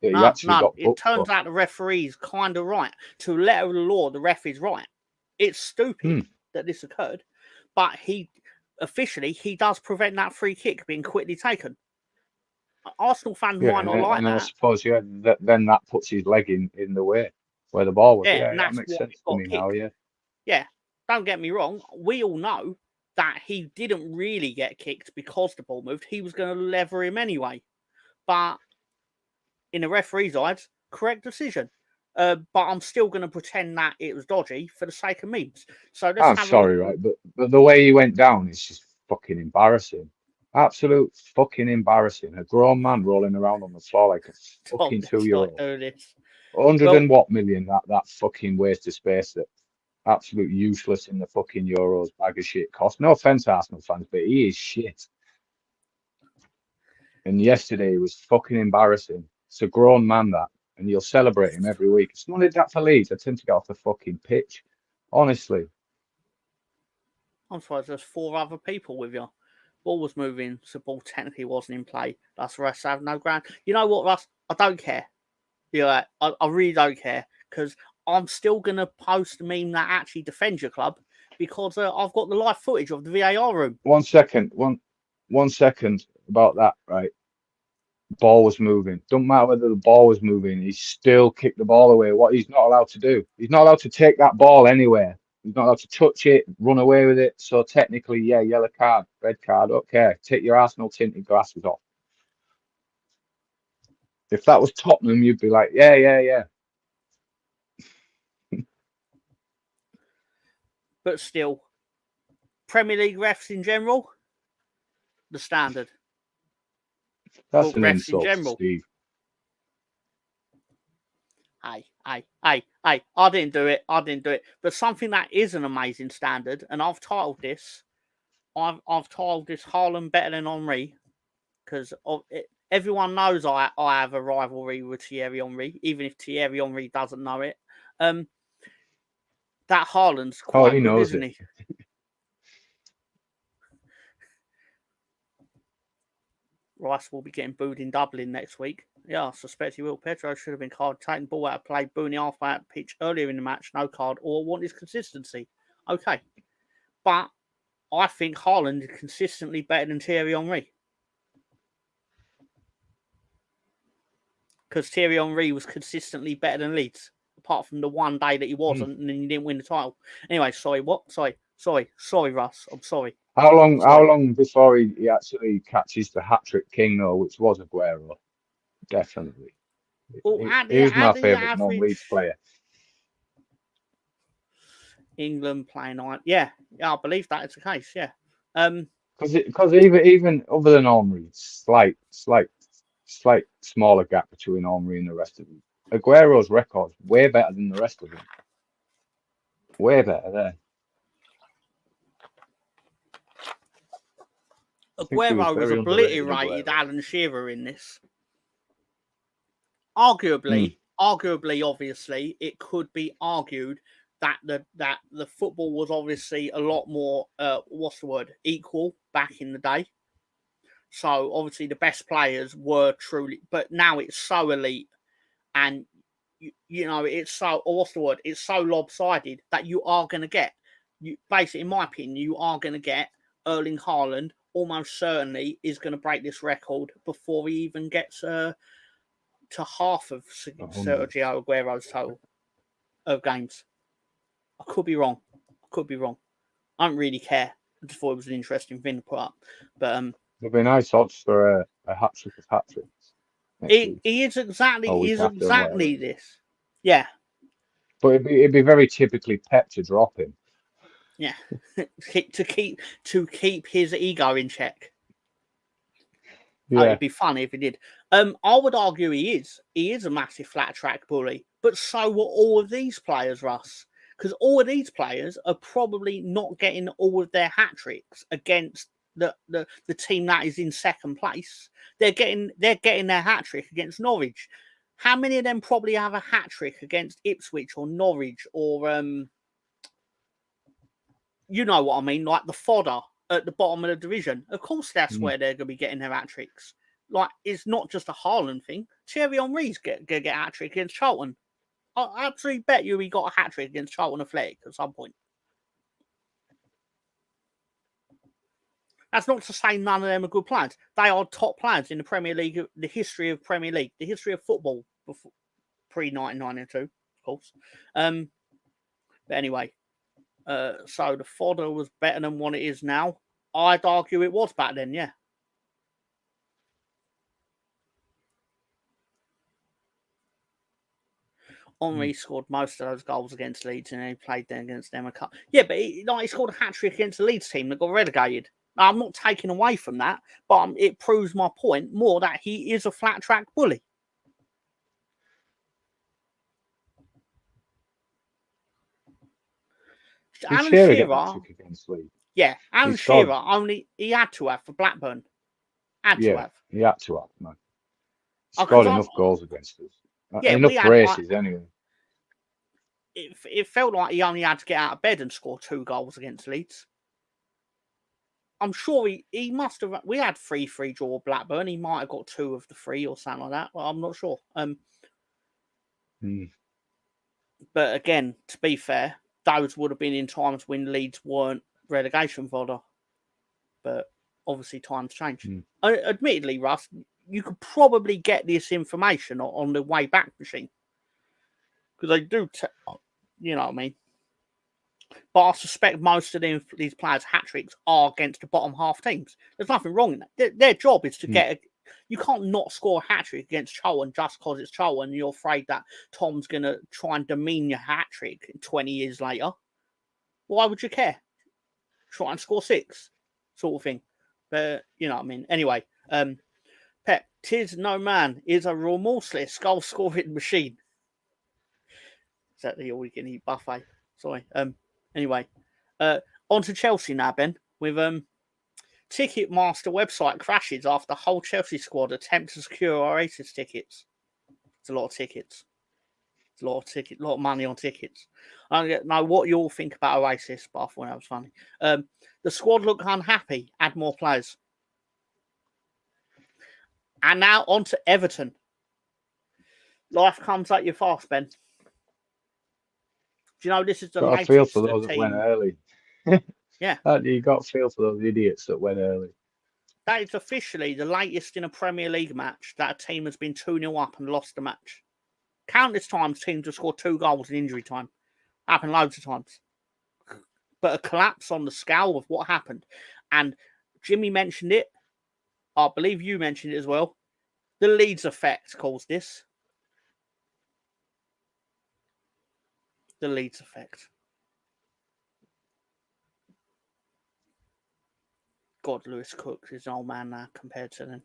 S1: No. It turns out the referee's kind of right. To the letter of the law, the ref is right. It's stupid that this occurred, but he does prevent that free kick being quickly taken. Arsenal fans might not like that.
S2: I suppose then that puts his leg in the way where the ball was. Yeah, that makes sense to me now.
S1: Yeah. Don't get me wrong. We all know that he didn't really get kicked because the ball moved. He was going to lever him anyway, but in the referee's eyes, correct decision. But I'm still going to pretend that it was dodgy for the sake of memes. So
S2: I'm sorry, right? But the way he went down is just fucking embarrassing. Absolute fucking embarrassing. A grown man rolling around on the floor like a fucking 2-year-old. 100 million, that fucking waste of space that absolute useless in the fucking Euros bag of shit cost. No offense, Arsenal fans, but he is shit. And yesterday was fucking embarrassing. It's a grown man, that. And you'll celebrate him every week. It's not that for Leeds. I tend to get off the fucking pitch. Honestly.
S1: I'm surprised there's 4 other people with you. Ball was moving, so ball technically wasn't in play. That's Russ have no ground. You know what, Russ? I don't care. Yeah, I really don't care. Because I'm still going to post a meme that actually defends your club. Because I've got the live footage of the VAR room.
S2: 1 second. One second about that, right? Ball was moving. Don't matter whether the ball was moving, he still kicked the ball away. What he's not allowed to do. He's not allowed to take that ball anywhere. He's not allowed to touch it, run away with it. So technically, yeah, yellow card, red card, okay. Take your Arsenal tinted glasses off. If that was Tottenham, you'd be like, yeah.
S1: But still, Premier League refs in general, the standard.
S2: That's an insult, Steve.
S1: Hey, I didn't do it. But something that is an amazing standard, and I've titled this Haaland better than Henry, because everyone knows I have a rivalry with Thierry Henry, even if Thierry Henry doesn't know it. That Haaland's quite
S2: he
S1: good,
S2: knows
S1: isn't
S2: it.
S1: he? Rice will be getting booed in Dublin next week. Yeah, I suspect he will. Pedro should have been card taking ball out of play, booing half out pitch earlier in the match, no card, or want his consistency. Okay. But I think Haaland is consistently better than Thierry Henry. Because Thierry Henry was consistently better than Leeds, apart from the one day that he wasn't, and then he didn't win the title. Anyway, sorry, what? Sorry, Russ. I'm sorry.
S2: How long before he actually catches the hat-trick king, though, which was Aguero? Definitely.
S1: Well,
S2: He was my
S1: at the
S2: favourite non-Leeds
S1: average
S2: player.
S1: England playing on, yeah, I believe that is the case. Yeah,
S2: Because even other than Henry, slight smaller gap between Henry and the rest of them. Aguero's record's way better than the rest of them. Way better there.
S1: Aguero was obliterated Alan Shearer in this. Arguably, obviously, it could be argued that the football was obviously a lot more equal back in the day. So obviously the best players were truly, but now it's so elite, and it's so it's so lopsided that you are going to get basically, in my opinion, you are going to get Erling Haaland almost certainly is going to break this record before he even gets to half of Sergio Aguero's total of games. I could be wrong. I don't really care. I just thought it was an interesting thing to put up. But
S2: there'll be nice odds for a hat-trick of hat-tricks.
S1: He is exactly this. Yeah.
S2: But it'd be very typically Pep to drop him.
S1: Yeah. to keep his ego in check. Yeah. It'd be funny if he did. I would argue he is a massive flat track bully, but so were all of these players, Russ. Because all of these players are probably not getting all of their hat tricks against the team that is in second place. They're getting their hat trick against Norwich. How many of them probably have a hat trick against Ipswich or Norwich or you know what I mean, like the fodder at the bottom of the division? Of course, that's where they're going to be getting their hat tricks. Like, it's not just a Haaland thing. Thierry Henry's going to get a hat trick against Charlton. I absolutely bet you he got a hat trick against Charlton Athletic at some point. That's not to say none of them are good players. They are top players in the Premier League, the history of Premier League, the history of football before pre-1992, of course. But anyway, so the fodder was better than what it is now. I'd argue it was back then, yeah. Henry scored most of those goals against Leeds, and he played then against them a couple. Yeah, but he scored a hat-trick against the Leeds team that got relegated. Now, I'm not taking away from that, but it proves my point more that he is a flat-track bully.
S2: Alan Shearer against Leeds.
S1: Yeah, Alan Shearer he had to have for Blackburn.
S2: He had to have, man. He scored enough goals against us. Yeah, enough braces anyway.
S1: It felt like he only had to get out of bed and score 2 goals against Leeds. I'm sure he must have. We had 3-3 draw Blackburn. He might have got 2 of the 3 or something like that. Well, I'm not sure. But again, to be fair, those would have been in times when Leeds weren't relegation fodder. But obviously, times change. Admittedly, Russ, you could probably get this information on the way back machine. Because they do, you know what I mean? But I suspect most of these players' hat-tricks are against the bottom half teams. There's nothing wrong in that. Their job is to get you can't not score a hat-trick against Charlton just because it's Charlton and you're afraid that Tom's going to try and demean your hat-trick 20 years later. Why would you care? Try and score 6, sort of thing. But, you know what I mean? Anyway, Pep, tis no man is a remorseless goal-scoring machine. Is that the all-you-can-eat buffet? Sorry. Anyway, on to Chelsea now, Ben, with Ticketmaster website crashes after the whole Chelsea squad attempt to secure Oasis tickets. It's a lot of tickets. It's a lot of money on tickets. I don't know what you all think about Oasis, but I thought that was funny. The squad look unhappy. Add more players. And now on to Everton. Life comes at you fast, Ben. Do you know this is the
S2: Got a feel
S1: latest
S2: for those that went
S1: team?
S2: early.
S1: Yeah.
S2: You got a feel for those idiots that went early.
S1: That is officially the latest in a Premier League match that a team has been 2-0 up and lost the match. Countless times teams have scored 2 goals in injury time. Happened loads of times. But a collapse on the scale of what happened. And Jimmy mentioned it. I believe you mentioned it as well. The Leeds effect caused this. The Leeds effect. God, Lewis Cook is an old man now compared to them.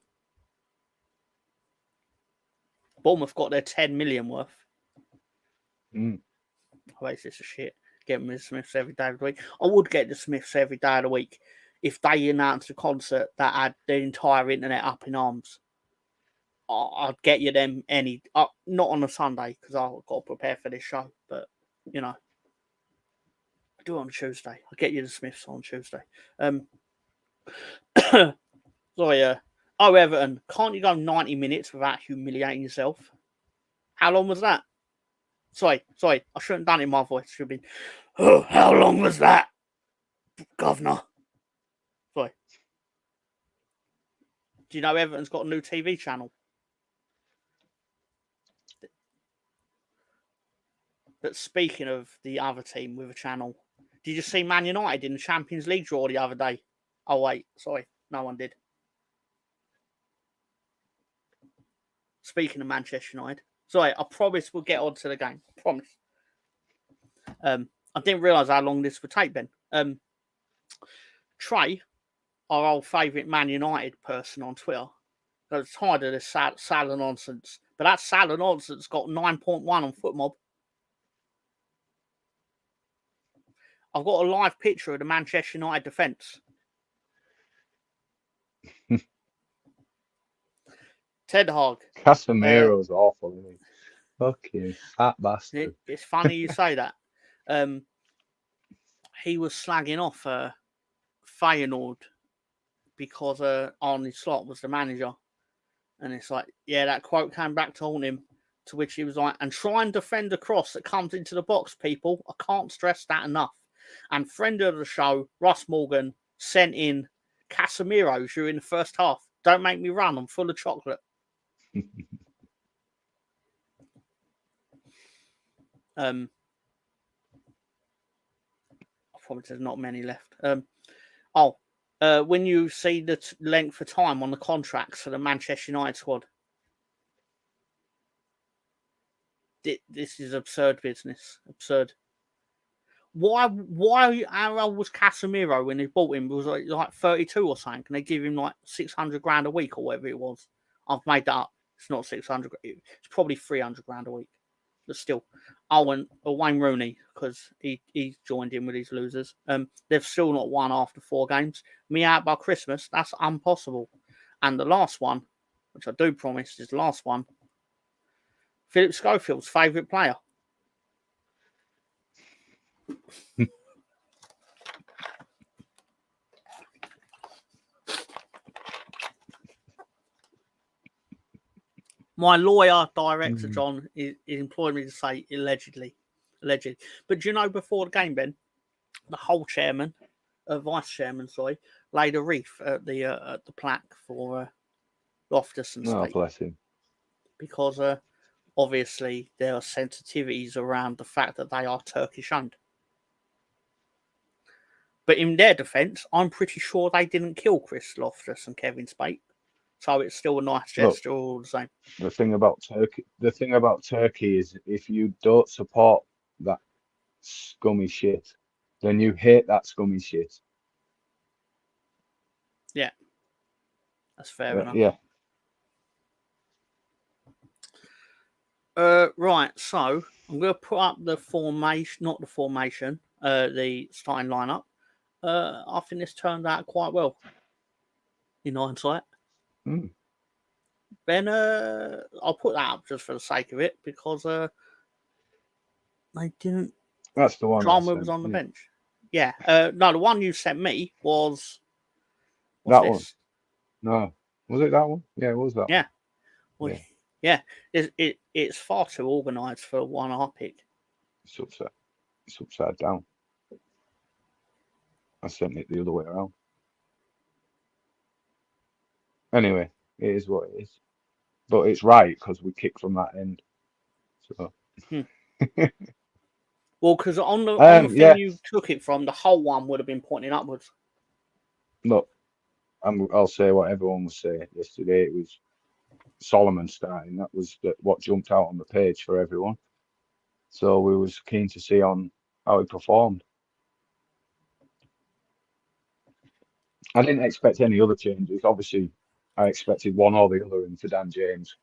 S1: Bournemouth got their 10 million worth. Oasis of shit. Get them the Smiths every day of the week. I would get the Smiths every day of the week if they announced a concert that had the entire internet up in arms. I'd get you them not on a Sunday because I've got to prepare for this show, but you know, I do it on Tuesday. I'll get you the Smiths on Tuesday. Sorry, Everton, can't you go 90 minutes without humiliating yourself? How long was that? Sorry, I shouldn't have done it in my voice. It should have been, oh, how long was that, governor? Sorry. Do you know Everton's got a new TV channel? But speaking of the other team with a channel, did you see Man United in the Champions League draw the other day? Oh, wait, sorry, no one did. Speaking of Manchester United, sorry, I promise we'll get on to the game. I promise. I didn't realise how long this would take, Ben. Trey, our old favourite Man United person on Twitter, was tired of this Salah nonsense. But that Salah nonsense got 9.1 on FootMob. I've got a live picture of the Manchester United defence. Ted Hogg.
S2: Casemiro's awful, isn't he? Fucking fat bastard.
S1: It's funny you say that. He was slagging off Feyenoord because Arne Slot was the manager. And it's like, yeah, that quote came back to haunt him. To which he was like, and try and defend a cross that comes into the box, people. I can't stress that enough. And friend of the show, Ross Morgan, sent in Casemiro during the first half. Don't make me run. I'm full of chocolate. I promise there's not many left. When you see the length of time on the contracts for the Manchester United squad, this is absurd business. Absurd. Why? How old was Casemiro when they bought him? It was like 32 or something. And they give him like 600 grand a week or whatever it was. I've made that up. It's not 600. It's probably 300 grand a week. But still, and Wayne Rooney, because he joined in with these losers. They've still not won after 4 games. Me out by Christmas, that's impossible. And the last one, which I do promise is the last one, Philip Schofield's favourite player. My lawyer director, John, he employed me to say allegedly. But do you know, before the game, Ben, the whole vice chairman, laid a wreath at the plaque for Loftus and State.
S2: Bless him.
S1: Because obviously there are sensitivities around the fact that they are Turkish owned. But in their defence, I'm pretty sure they didn't kill Chris Loftus and Kevin Spate. So it's still a nice gesture all the same.
S2: The thing about Turkey is if you don't support that scummy shit, then you hate that scummy shit.
S1: Yeah. That's fair enough.
S2: Yeah.
S1: Right, so I'm going to put up the formation, the starting lineup. I think this turned out quite well. in hindsight.
S2: Hmm.
S1: Then I'll put that up just for the sake of it because they didn't.
S2: That's the one.
S1: Drama was on the bench. Yeah. No, the one you sent me was. What's
S2: That
S1: this?
S2: one. No. Was it that one? Yeah, it was that
S1: Yeah.
S2: one.
S1: Yeah. It's far too organised for one R pick.
S2: It's upside down. I sent it the other way around. Anyway, it is what it is. But it's right because we kicked from that end. So.
S1: Well, because on the thing
S2: Yeah.
S1: you took it from, the whole one would have been pointing upwards.
S2: Look, I'll say what everyone was saying yesterday. It was Solomon starting. That was what jumped out on the page for everyone. So we was keen to see on how he performed. I didn't expect any other changes. Obviously, I expected one or the other into Dan James.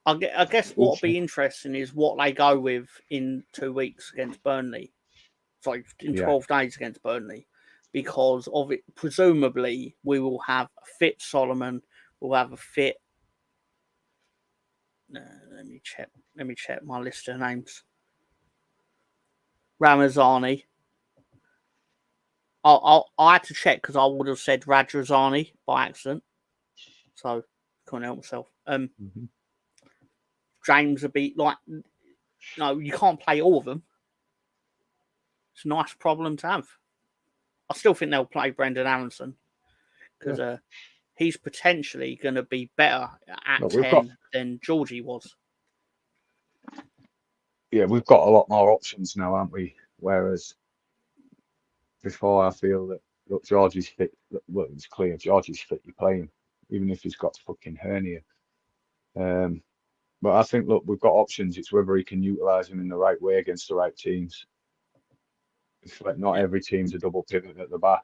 S1: I guess what'll be interesting is what they go with in 2 weeks against Burnley. Sorry, in 12 days against Burnley. Because of it, presumably we will have a fit Solomon, we'll have a fit. Let me check my list of names. Ramazani. I had to check because I would have said Radrazani by accident, so couldn't help myself. James would be like, no, you can't play all of them. It's a nice problem to have. I still think they'll play Brendan Aronson because he's potentially going to be better at 10 than Georgie was.
S2: Yeah, we've got a lot more options now, haven't we? Whereas before, I feel that look, Georgie's fit. Well, it's clear Georgie's fit. You play him, even if he's got fucking hernia. But I think, look, we've got options. It's whether he can utilise them in the right way against the right teams. It's like not every team's a double pivot at the back.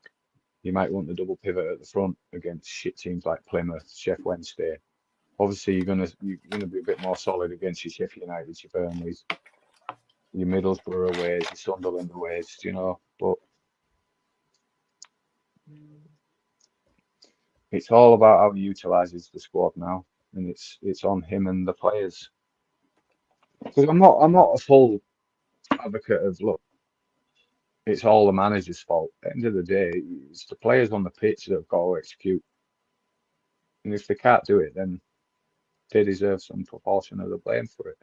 S2: You might want the double pivot at the front against shit teams like Plymouth, Sheffield Wednesday. Obviously, you're gonna be a bit more solid against your Sheffield United, your Burnleys, your Middlesbrough aways, your Sunderland aways, But it's all about how he utilises the squad now, and it's on him and the players. Because I'm not a full advocate of look. It's all the manager's fault. At the end of the day, it's the players on the pitch that have got to execute. And if they can't do it, then they deserve some proportion of the blame for it.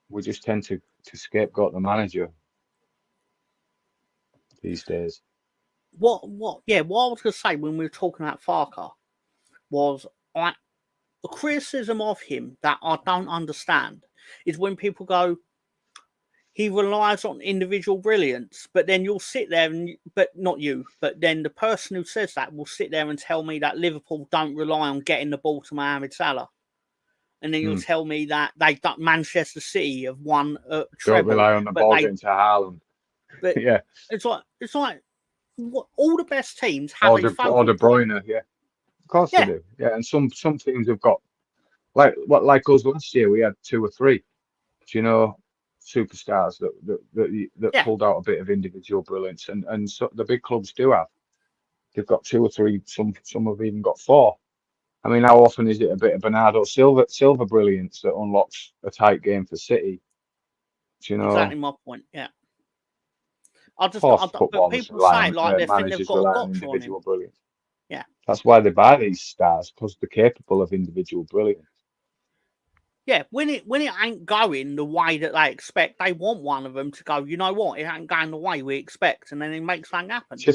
S2: We just tend to scapegoat the manager these days.
S1: What I was going to say when we were talking about Farker was the criticism of him that I don't understand is when people go, he relies on individual brilliance, but then you'll sit there but not you, but then the person who says that will sit there and tell me that Liverpool don't rely on getting the ball to Mohamed Salah. And then you'll tell me that Manchester City have won a treble.
S2: Don't rely on the ball into Haaland.
S1: But
S2: yeah,
S1: it's like all the best teams have
S2: or De Bruyne. Yeah, of course they do. Yeah, and some teams have got like us last year. We had 2 or 3, superstars that pulled out a bit of individual brilliance, and so the big clubs do have. They've got 2 or 3. Some have even got 4. I mean, how often is it a bit of Bernardo Silva brilliance that unlocks a tight game for City?
S1: Exactly my point. Yeah. But people say like they think they've got a gotcha on him.
S2: Brilliance.
S1: Yeah.
S2: That's why they buy these stars, because they're capable of individual brilliance.
S1: Yeah, when it ain't going the way that they expect, they want one of them to go, you know what, it ain't going the way we expect, and then it makes something happen.
S2: Do you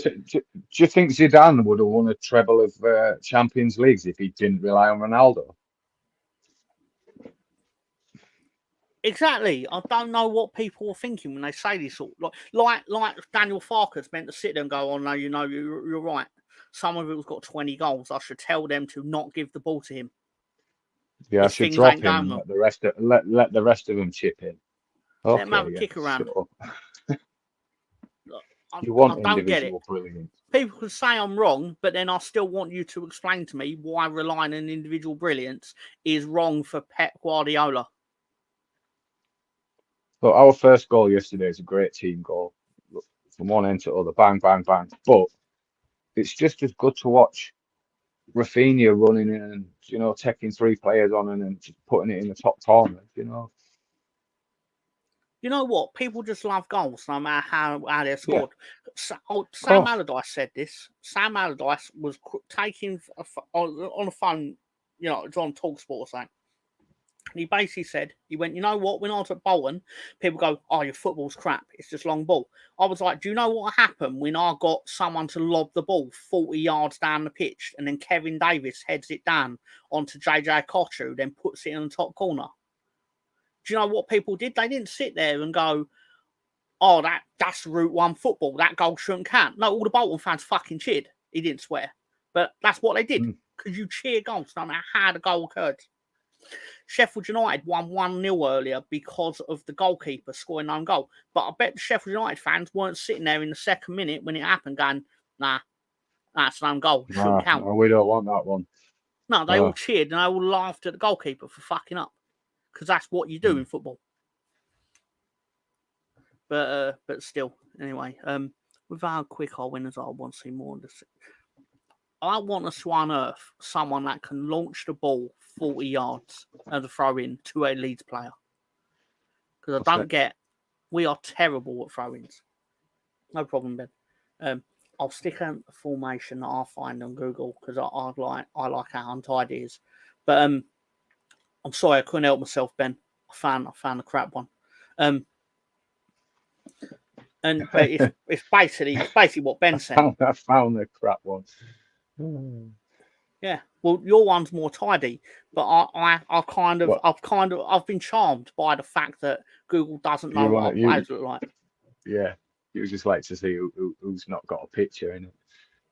S2: think Zidane would have won a treble of Champions Leagues if he didn't rely on Ronaldo?
S1: Exactly. I don't know what people are thinking when they say this sort of, like Daniel Farker's meant to sit there and go, oh no, you're right. Some of it's got 20 goals. I should tell them to not give the ball to him.
S2: Yeah, I should drop him and let the rest of them chip in. Okay,
S1: let him have a kick around.
S2: Sure. You want individual brilliance.
S1: People can say I'm wrong, but then I still want you to explain to me why relying on individual brilliance is wrong for Pep Guardiola.
S2: Look, our first goal yesterday is a great team goal. Look, from one end to the other, bang, bang, bang. But it's just as good to watch Rafinha running in and, you know, taking 3 players on and then just putting it in the top corner, you know.
S1: You know what? People just love goals, no matter how they're scored. Sam Allardyce said this. Sam Allardyce was taking on a phone, you know, it's on TalkSport or something. He basically said, he went, you know what, when I was at Bolton, people go, oh, your football's crap. It's just long ball. I was like, do you know what happened when I got someone to lob the ball 40 yards down the pitch and then Kevin Davis heads it down onto JJ Kochu, then puts it in the top corner? Do you know what people did? They didn't sit there and go, oh, that's Route 1 football. That goal shouldn't count. No, all the Bolton fans fucking cheered. He didn't swear. But that's what they did. Because you cheer goals no matter how the goal occurred. Sheffield United won 1-0 earlier because of the goalkeeper scoring an own goal. But I bet the Sheffield United fans weren't sitting there in the second minute when it happened going, nah, that's an own goal. Shouldn't count.
S2: No, we don't want that one.
S1: No, they all cheered and they all laughed at the goalkeeper for fucking up. Because that's what you do in football. But still, anyway, with our quick our winners, I want to see more of this. I want us to unearth someone that can launch the ball 40 yards as a throw-in to a Leeds player. Because I don't get, we are terrible at throw-ins. No problem, Ben. I'll stick a formation that I'll find on Google because I like how untidy it is. But I'm sorry, I couldn't help myself, Ben. I found a crap one. And it's basically what Ben said.
S2: I found the crap one.
S1: Yeah, well, your one's more tidy, but I've been charmed by the fact that Google doesn't know what our players look like.
S2: Yeah, you just like to see who's not got a picture in it.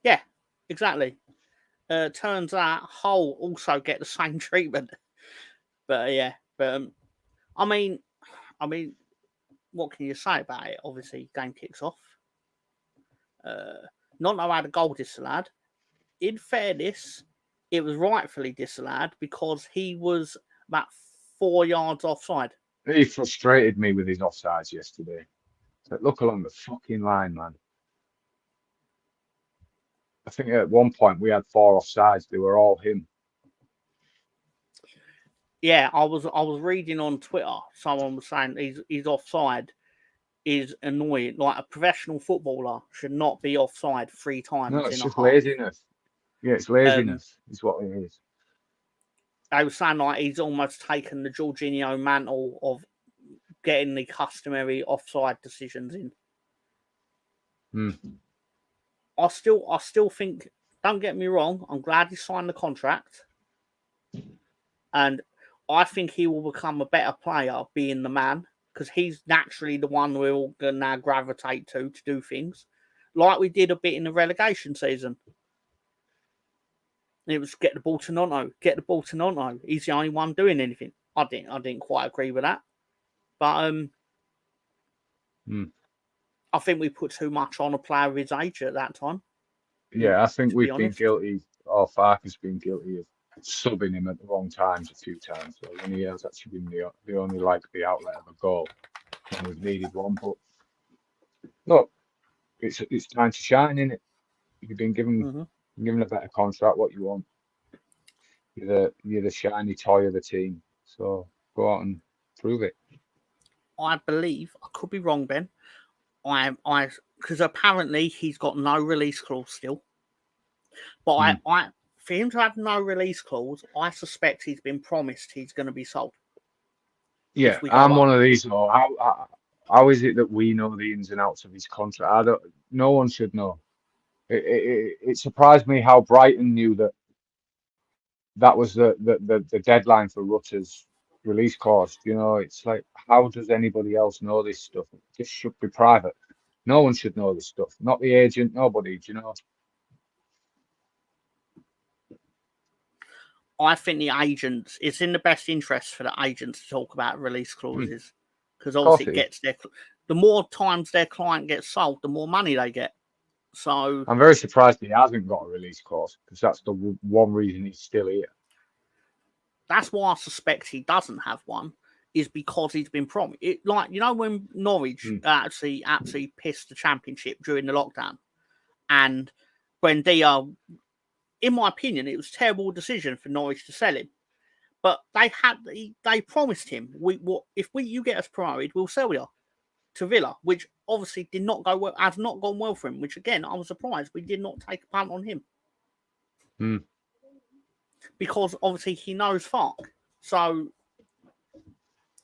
S1: Yeah, exactly. Turns out Hull also get the same treatment. But I mean, what can you say about it? Obviously, game kicks off. Not know how the goal disallowed. In fairness, it was rightfully disallowed because he was about 4 yards offside.
S2: He frustrated me with his offsides yesterday. So look along the fucking line, man. I think at one point we had 4 offsides. They were all him.
S1: Yeah, I was reading on Twitter. Someone was saying he's offside is annoying. Like a professional footballer should not be offside 3 times.
S2: No, it's just laziness. Yeah, it's laziness. Is what it is.
S1: They were saying like he's almost taken the Jorginho mantle of getting the customary offside decisions in. I still think. Don't get me wrong. I'm glad he signed the contract, and I think he will become a better player being the man because he's naturally the one we're all going to now gravitate to do things like we did a bit in the relegation season. It was get the ball to Nonto. He's the only one doing anything. I didn't quite agree with that, but I think we put too much on a player of his age at that time.
S2: Yeah, I think we've been guilty, or Fark has been guilty of subbing him at the wrong times a few times. So when he has actually been the only the outlet of a goal, and we've needed one. But look, it's time to shine, innit? You've been given a better contract. What you want? You're the shiny toy of the team. So go out and prove it.
S1: I believe I could be wrong, Ben. Because apparently he's got no release clause still. But for him to have no release clause, I suspect he's been promised he's going to be sold.
S2: Yeah, I'm one of these. How is it that we know the ins and outs of his contract? No one should know. It surprised me how Brighton knew that was the deadline for Rutter's release clause. You know, it's like, how does anybody else know this stuff? This should be private. No one should know this stuff. Not the agent, nobody, do you know?
S1: I think the agents, it's in the best interest for the agents to talk about release clauses. Because obviously the more times their client gets sold, the more money they get. So
S2: I'm very surprised he hasn't got a release clause, because that's the one reason he's still here.
S1: That's why I suspect he doesn't have one. is because he's been promised. Like, you know, when Norwich actually pissed the Championship during the lockdown, and Buendia, in my opinion, it was a terrible decision for Norwich to sell him. But they promised him, if you get us promoted, we'll sell you to Villa, which obviously did not go well, has not gone well for him. Which again, I was surprised we did not take a punt on him because obviously he knows Fark. So,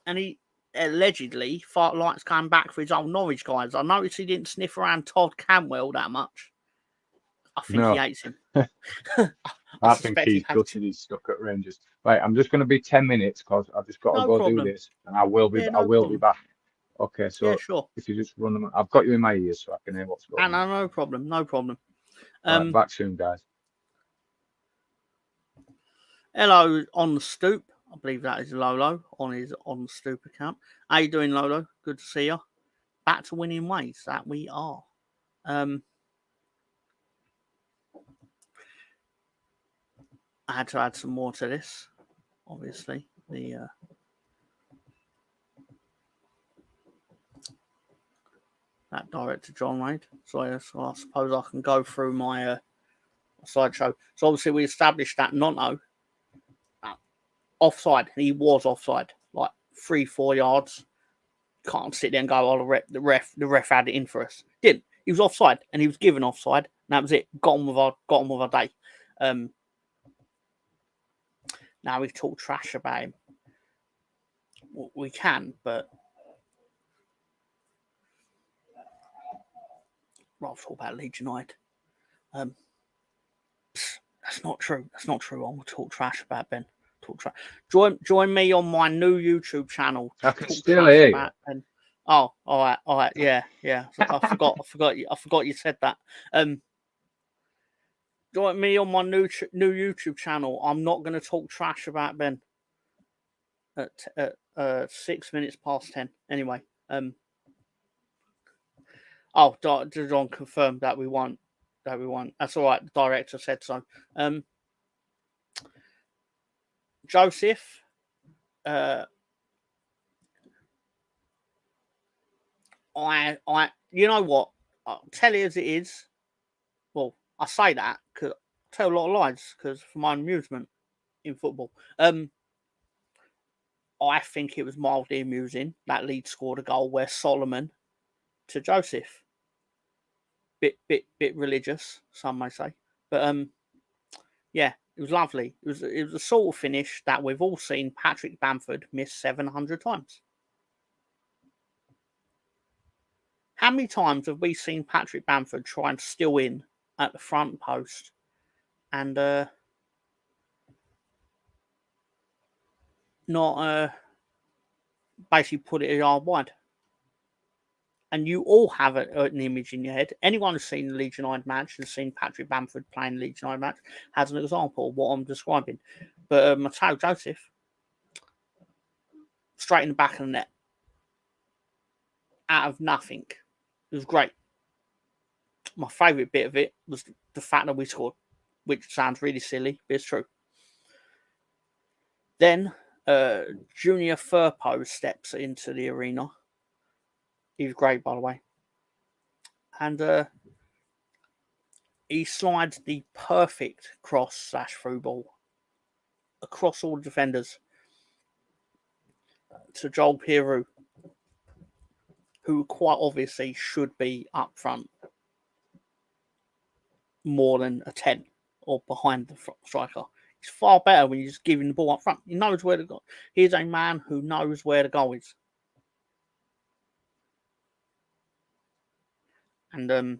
S1: and he allegedly Fark likes coming back for his old Norwich guys. I noticed he didn't sniff around Todd Cantwell that much. I think he hates him.
S2: I think he's gutted he's stuck at Rangers. Right, I'm just going to be 10 minutes because I've just got to go do this, and I will be be back. Okay, so
S1: sure.
S2: If you just run them, I've got you in my ears so I can hear what's going on.
S1: No problem.
S2: Right, back soon, guys.
S1: Hello on the stoop. I believe that is Lolo on his on the stoop account. How you doing, Lolo? Good to see you. Back to winning ways. That we are. I had to add some more to this, obviously. That director John made. So I suppose I can go through my slideshow. So obviously we established that Nonto offside. He was offside, like 3-4 yards. Can't sit there and go, oh, the ref had it in for us. Didn't. He was offside, and he was given offside. And that was it. Got on with our day. Now we've talked trash about him. We can, but rather talk about Leeds United. That's not true. That's not true. I will talk trash about Ben. Join me on my new YouTube channel.
S2: I can still hear you.
S1: Ben. Oh, all right, yeah. I forgot you said that. Join me on my new YouTube channel. I'm not going to talk trash about Ben at 6 minutes past 10. Anyway, John confirmed that we won. That's all right. The director said so. Joseph, you know what? I'll tell you as it is. Well, I say that because I tell a lot of lies because for my amusement in football. I think it was mildly amusing that Leeds scored a goal where Solomon to Joseph. Bit religious, some may say, but yeah, it was lovely. It was a sort of finish that we've all seen Patrick Bamford miss 700 times. How many times have we seen Patrick Bamford try and steal in at the front post and not basically put it a yard wide? And you all have an image in your head. Anyone who's seen the Leeds United match and seen Patrick Bamford playing the Leeds United match has an example of what I'm describing. But Matteo Joseph, straight in the back of the net, out of nothing. It was great. My favourite bit of it was the fact that we scored, which sounds really silly, but it's true. Then Junior Firpo steps into the arena. He was great, by the way. And he slides the perfect cross/through ball across all the defenders to Joel Peru, who quite obviously should be up front more than a 10 or behind the striker. It's far better when you're just giving the ball up front. He knows where to go. He's a man who knows where the goal is. And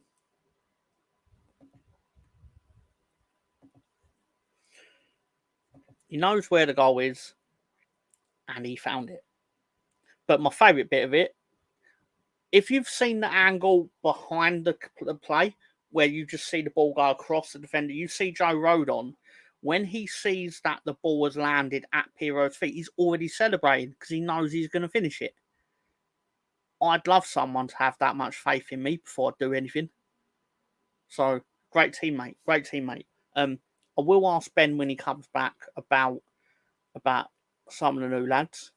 S1: he knows where the goal is, and he found it. But my favourite bit of it, if you've seen the angle behind the play, where you just see the ball go across the defender, you see Joe Rodon, when he sees that the ball has landed at Piro's feet, he's already celebrating because he knows he's going to finish it. I'd love someone to have that much faith in me before I do anything. So, great teammate. I will ask Ben when he comes back about some of the new lads.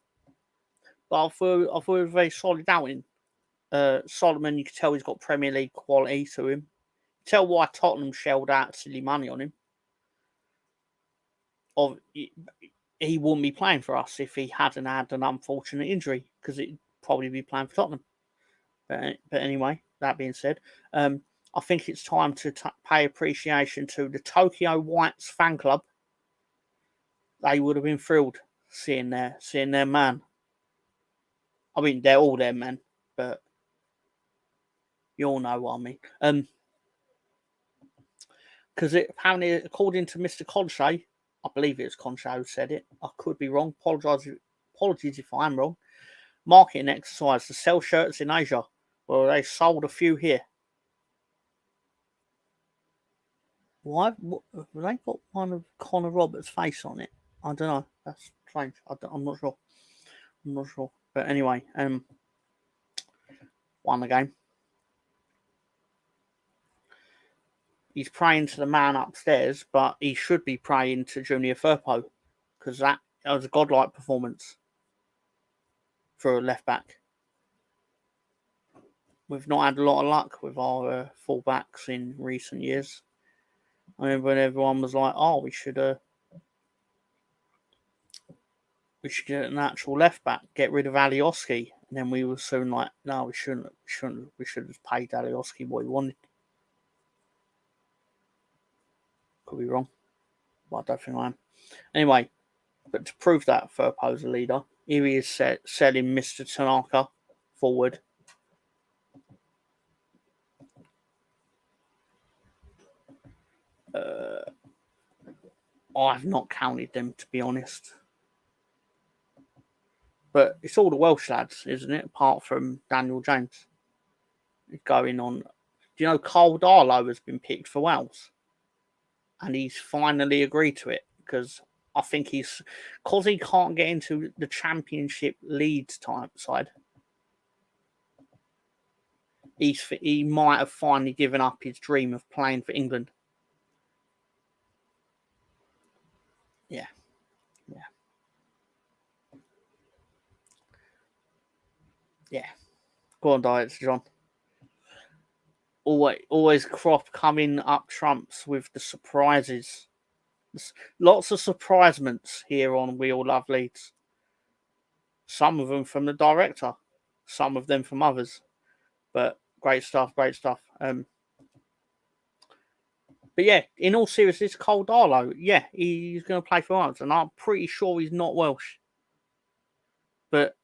S1: But I thought it was a very solid outing. Solomon, you can tell he's got Premier League quality to him. Tell why Tottenham shelled out silly money on him. He wouldn't be playing for us if he hadn't had an unfortunate injury, because it'd probably be playing for Tottenham. But anyway, that being said, I think it's time to pay appreciation to the Tokyo Whites fan club. They would have been thrilled seeing their man. I mean, they're all their men, but you all know what I mean. Because apparently, according to Mr. Conche, I believe it was Conche who said it. I could be wrong. Apologies if I am wrong. Marketing exercise to sell shirts in Asia. Well, they sold a few here. Why? They got one of Conor Roberts' face on it. I don't know. That's strange. I'm not sure. But anyway, won the game. He's praying to the man upstairs, but he should be praying to Junior Firpo, because that was a godlike performance for a left back. We've not had a lot of luck with our full-backs in recent years. I remember when everyone was like, "Oh, we should get an actual left back, get rid of Alioski," and then we were soon like, "No, we shouldn't. We should have paid Alioski what he wanted." Could be wrong, but I don't think I am. Anyway, but to prove that Firpo's a leader, here he is selling Mr. Tanaka forward. I've not counted them, to be honest. But it's all the Welsh lads, isn't it? Apart from Daniel James. Going on. Do you know Carl Darlow has been picked for Wales? And he's finally agreed to it, because I think because he can't get into the Championship Leeds type side. He might have finally given up his dream of playing for England. Yeah. Go on, Diets, John. Always crop coming up trumps with the surprises. Lots of surprisements here on We All Love Leeds. Some of them from the director, some of them from others. But great stuff. But yeah, in all seriousness, Cole Darlow, yeah, he's going to play for us, and I'm pretty sure he's not Welsh. But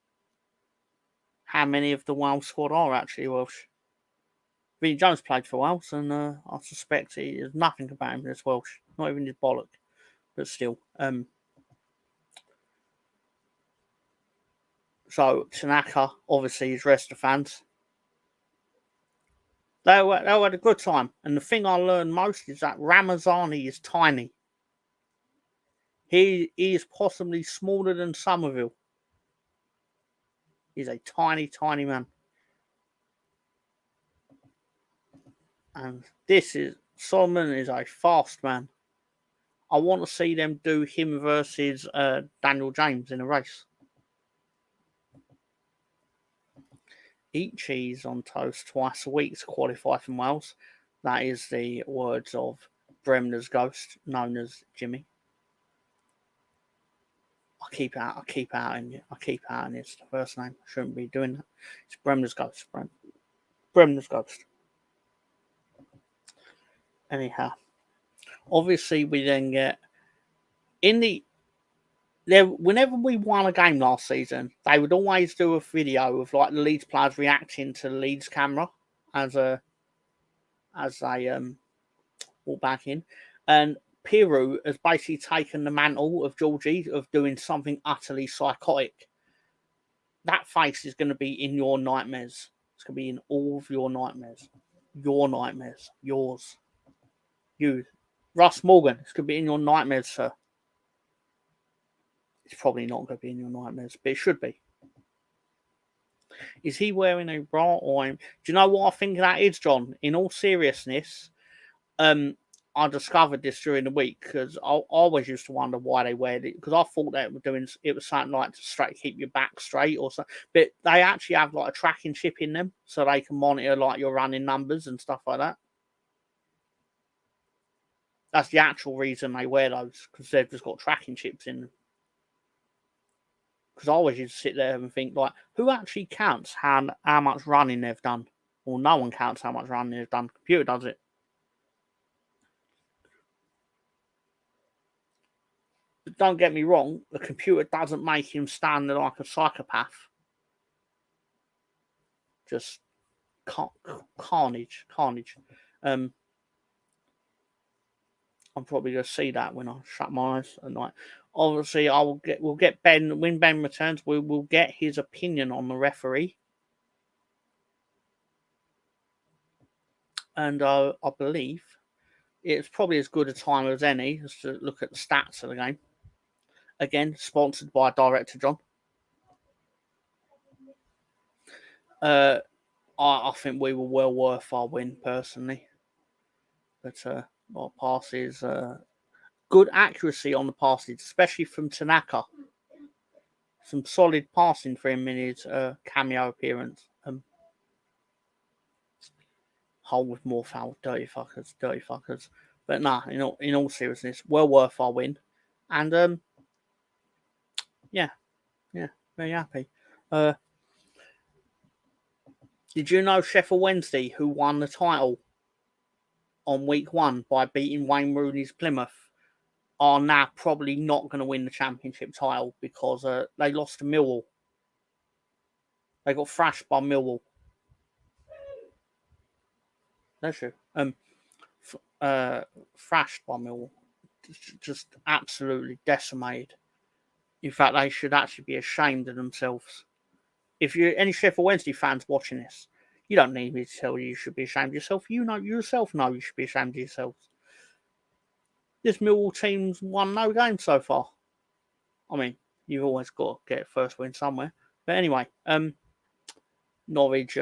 S1: how many of the Wales squad are actually Welsh? Vinnie Jones played for Wales, and I suspect there's nothing about him that's Welsh, not even his bollock. But still, so Tanaka obviously is rest of fans. They had a good time, and the thing I learned most is that Ramazani is tiny. He is possibly smaller than Somerville. He's a tiny man. And Solomon is a fast man. I want to see them do him versus Daniel James in a race. Eat cheese on toast twice a week to qualify from Wales. That is the words of Bremner's ghost, known as Jimmy. I keep out in it's the first name. I shouldn't be doing that. It's Bremner's ghost. Bremner's ghost. Anyhow, obviously we then get whenever we won a game last season, they would always do a video of like the Leeds players reacting to the Leeds camera as they walk back in, and Piru has basically taken the mantle of Georgie of doing something utterly psychotic. That face is going to be in your nightmares. It's going to be in all of your nightmares. Your nightmares. Yours. You. Russ Morgan. It's going to be in your nightmares, sir. It's probably not going to be in your nightmares, but it should be. Is he wearing a bra or... Do you know what I think that is, John? In all seriousness, I I discovered this during the week because I always used to wonder why they wear it, because I thought that it was something like to keep your back straight or something. But they actually have like a tracking chip in them, so they can monitor like your running numbers and stuff like that. That's the actual reason they wear those, because they've just got tracking chips in them. Because I always used to sit there and think, like, who actually counts how much running they've done? Well, no one counts how much running they've done. The computer does it. But don't get me wrong, the computer doesn't make him stand there like a psychopath. Just carnage. I'm probably going to see that when I shut my eyes at night. Obviously, we'll get Ben when Ben returns. We will get his opinion on the referee, and I believe it's probably as good a time as any as to look at the stats of the game. Again, sponsored by Director John. I think we were well worth our win personally, but our passes, good accuracy on the passes, especially from Tanaka. Some solid passing for him in his cameo appearance. Hole with more foul, dirty fuckers. But nah, in all seriousness, well worth our win, and yeah, very happy. Did you know Sheffield Wednesday, who won the title on week 1 by beating Wayne Rooney's Plymouth, are now probably not going to win the championship title because they lost to Millwall. They got thrashed by Millwall. That's true. Thrashed by Millwall. Just absolutely decimated. In fact, they should actually be ashamed of themselves. If you're any Sheffield Wednesday fans watching this, you don't need me to tell you should be ashamed of yourself. You yourself know you should be ashamed of yourselves. This Millwall team's won no game so far. I mean, you've always got to get a first win somewhere. But anyway, Norwich,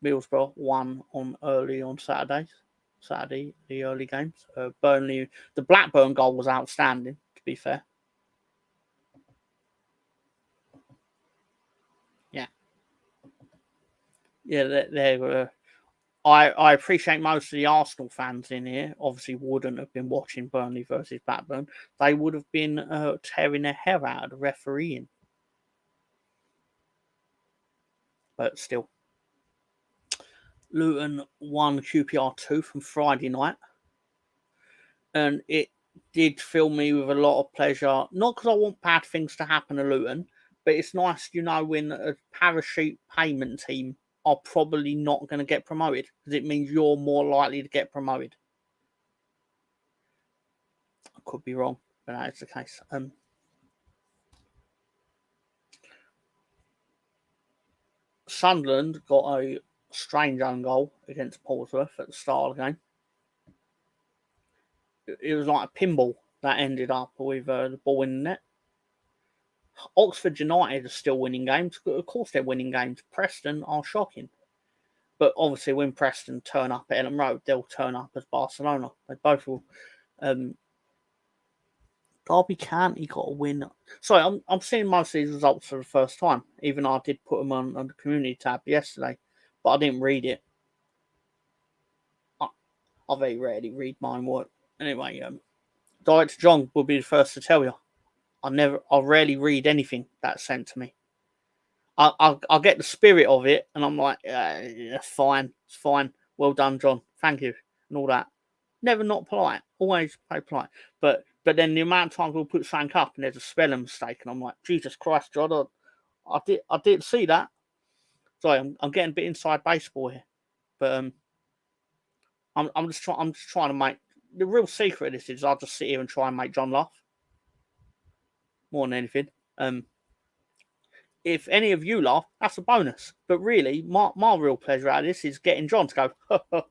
S1: Middlesbrough won early on Saturday, the early games. Burnley, the Blackburn goal was outstanding, to be fair. Yeah, they were. I appreciate most of the Arsenal fans in here. Obviously, wouldn't have been watching Burnley versus Blackburn. They would have been tearing their hair out of the refereeing. But still, Luton won QPR 2 from Friday night, and it did fill me with a lot of pleasure. Not because I want bad things to happen to Luton, but it's nice, when a parachute payment team are probably not going to get promoted, because it means you're more likely to get promoted. I could be wrong, but that is the case. Sunderland got a strange own goal against Portsmouth at the start of the game. It was like a pinball that ended up with the ball in the net. Oxford United are still winning games. Of course they're winning games. Preston are shocking. But obviously when Preston turn up at Ellen Road, they'll turn up as Barcelona. They both will. Derby County got a win. Sorry, I'm seeing most of these results for the first time, even though I did put them on the community tab yesterday, but I didn't read it. I very rarely read mine work. Anyway, Director John will be the first to tell you. I rarely read anything that's sent to me. I'll get the spirit of it, and I'm like, it's fine. Well done, John. Thank you, and all that. Never not polite. Always play polite. But then the amount of times we'll put something up and there's a spelling mistake, and I'm like, Jesus Christ, John, I didn't see that. Sorry, I'm getting a bit inside baseball here, but I'm just trying to make the real secret of this is I'll just sit here and try and make John laugh more than anything. If any of you laugh, that's a bonus. But really, my real pleasure out of this is getting John to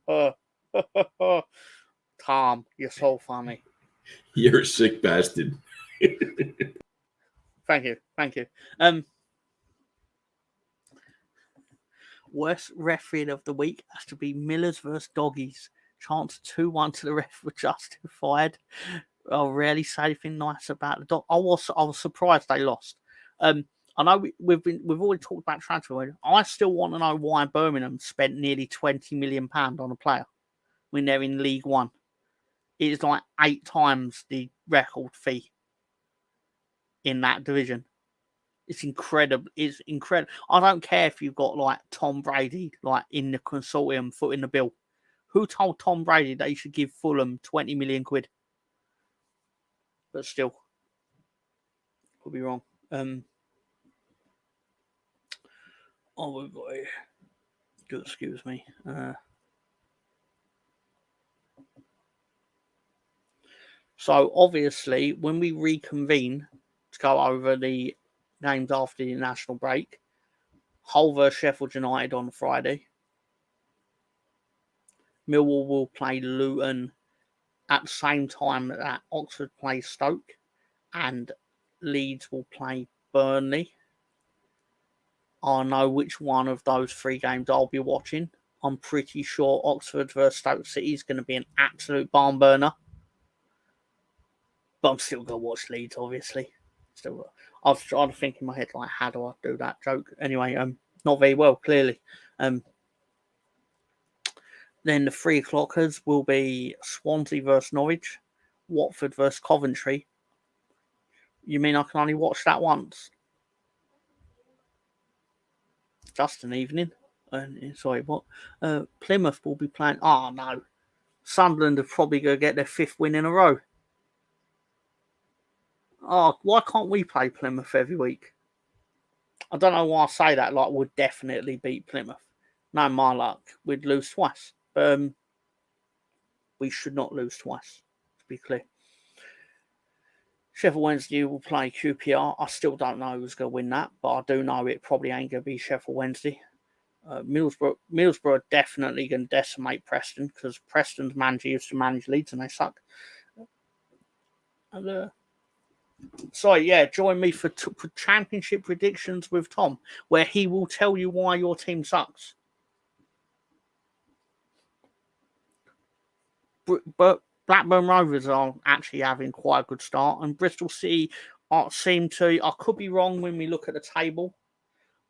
S1: go, Tom, you're so funny.
S3: You're a sick bastard.
S1: Thank you. Worst refereeing of the week has to be Millers versus Doggies. Chance 2-1 to the ref were justified. I'll rarely say anything nice about the dog. I was surprised they lost. I know we've already talked about transfer window. I still want to know why Birmingham spent nearly £20 million on a player when they're in League One. It is like 8 times the record fee in that division. It's incredible. It's incredible. I don't care if you've got like Tom Brady like in the consortium footing the bill. Who told Tom Brady that he should give Fulham 20 million quid? But still, could be wrong. Oh, we've got here. Do excuse me. So obviously, when we reconvene to go over the games after the national break, Hull versus Sheffield United on Friday. Millwall will play Luton at the same time that Oxford plays Stoke, and Leeds will play Burnley. I know which one of those 3 games I'll be watching. I'm pretty sure Oxford versus Stoke City is going to be an absolute barn burner. But I'm still going to watch Leeds, obviously. I was trying to think in my head, like, how do I do that joke? Anyway, not very well, clearly. Then the 3 o'clockers will be Swansea versus Norwich, Watford versus Coventry. You mean I can only watch that once? Just an evening. Sorry, what? Plymouth will be playing. Oh, no. Sunderland are probably going to get their 5th win in a row. Oh, why can't we play Plymouth every week? I don't know why I say that. Like, we'd definitely beat Plymouth. No, my luck. We'd lose twice. But we should not lose twice, to be clear. Sheffield Wednesday will play QPR. I still don't know who's going to win that, but I do know it probably ain't going to be Sheffield Wednesday. Middlesbrough are definitely going to decimate Preston because Preston's manager used to manage Leeds and they suck. And, join me for championship predictions with Tom, where he will tell you why your team sucks. But Blackburn Rovers are actually having quite a good start, and Bristol City seem to. I could be wrong when we look at the table,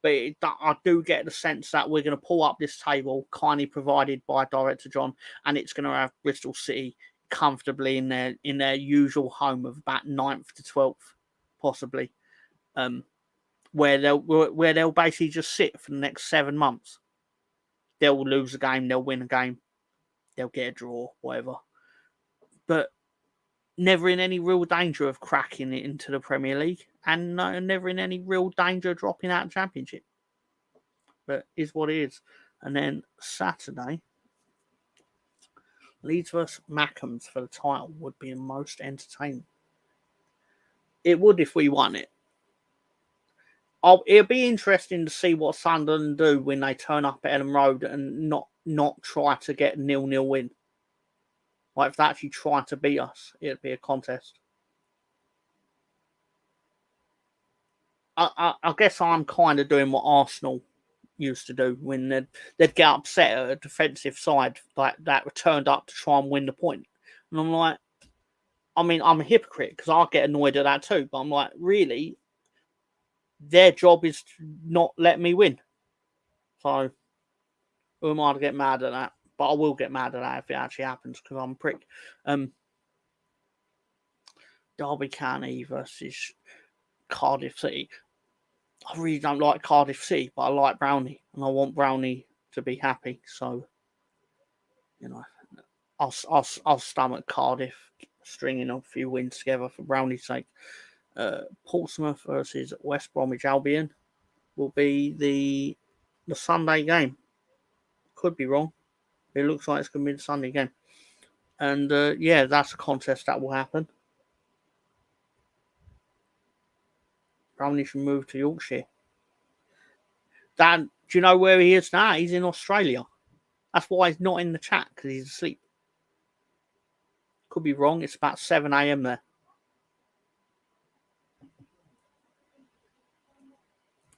S1: but I do get the sense that we're going to pull up this table, kindly provided by Director John, and it's going to have Bristol City comfortably in their usual home of about 9th to 12th, possibly, where they'll basically just sit for the next 7 months. They'll lose a game, they'll win a game, they'll get a draw, whatever. But never in any real danger of cracking it into the Premier League, and never in any real danger of dropping out of the Championship. But is what it is. And then Saturday, Leeds versus Mackems for the title would be the most entertaining. It would if we won it. It'll be interesting to see what Sunderland do when they turn up at Ellen Road and not try to get a 0-0 win. Like if they actually try to beat us, it'd be a contest. I guess I'm kind of doing what Arsenal used to do when they'd get upset at a defensive side like that turned up to try and win the point. And I'm like, I mean, I'm a hypocrite because I get annoyed at that too. But I'm like, really? Their job is to not let me win. So who am I to get mad at that? But I will get mad at that if it actually happens because I'm a prick. Derby County versus Cardiff City. I really don't like Cardiff City, but I like Brownie, and I want Brownie to be happy. So, I'll stomach Cardiff, stringing a few wins together for Brownie's sake. Portsmouth versus West Bromwich Albion will be the Sunday game. Could be wrong. It looks like it's going to be the Sunday game. And that's a contest that will happen. Brownie should move to Yorkshire. Dan, do you know where he is now? He's in Australia. That's why he's not in the chat, because he's asleep. Could be wrong. It's about 7 a.m. there.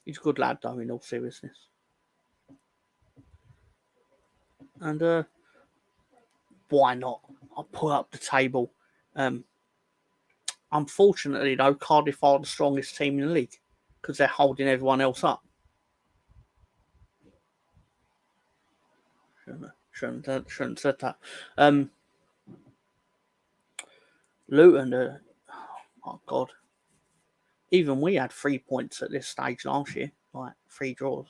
S1: He's a good lad, though, in all seriousness. And why not? I'll put up the table. Unfortunately, though, Cardiff are the strongest team in the league because they're holding everyone else up. Shouldn't have said that. Luton, oh God. Even we had 3 points at this stage last year, like 3 draws.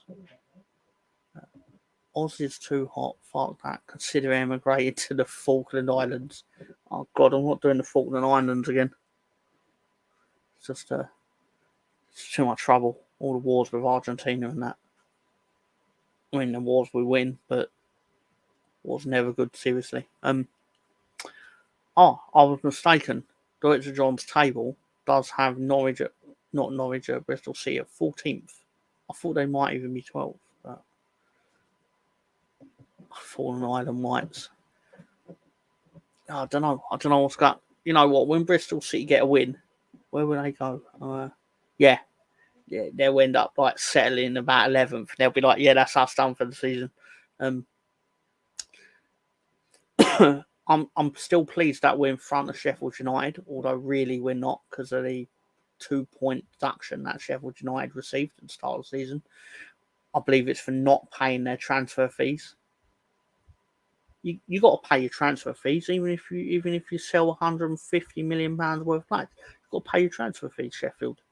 S1: Oz is too hot. Fuck that. Consider emigrating to the Falkland Islands. Oh God, I'm not doing the Falkland Islands again. It's just it's too much trouble. All the wars with Argentina and that. I mean, the wars we win, but was never good. Seriously. I was mistaken. Director John's table does have Norwich, not Norwich, Bristol City at 14th. I thought they might even be 12th. But Fallen Island Whites. I don't know what's got. You know what? When Bristol City get a win, where will they go? Yeah, they'll end up like settling about 11th. They'll be like, yeah, that's us done for the season. I'm still pleased that we're in front of Sheffield United, although really we're not because of the 2-point deduction that Sheffield United received at the start of the season. I believe it's for not paying their transfer fees. You got to pay your transfer fees, even if you sell £150 million worth of players. You've got to pay your transfer fees, Sheffield.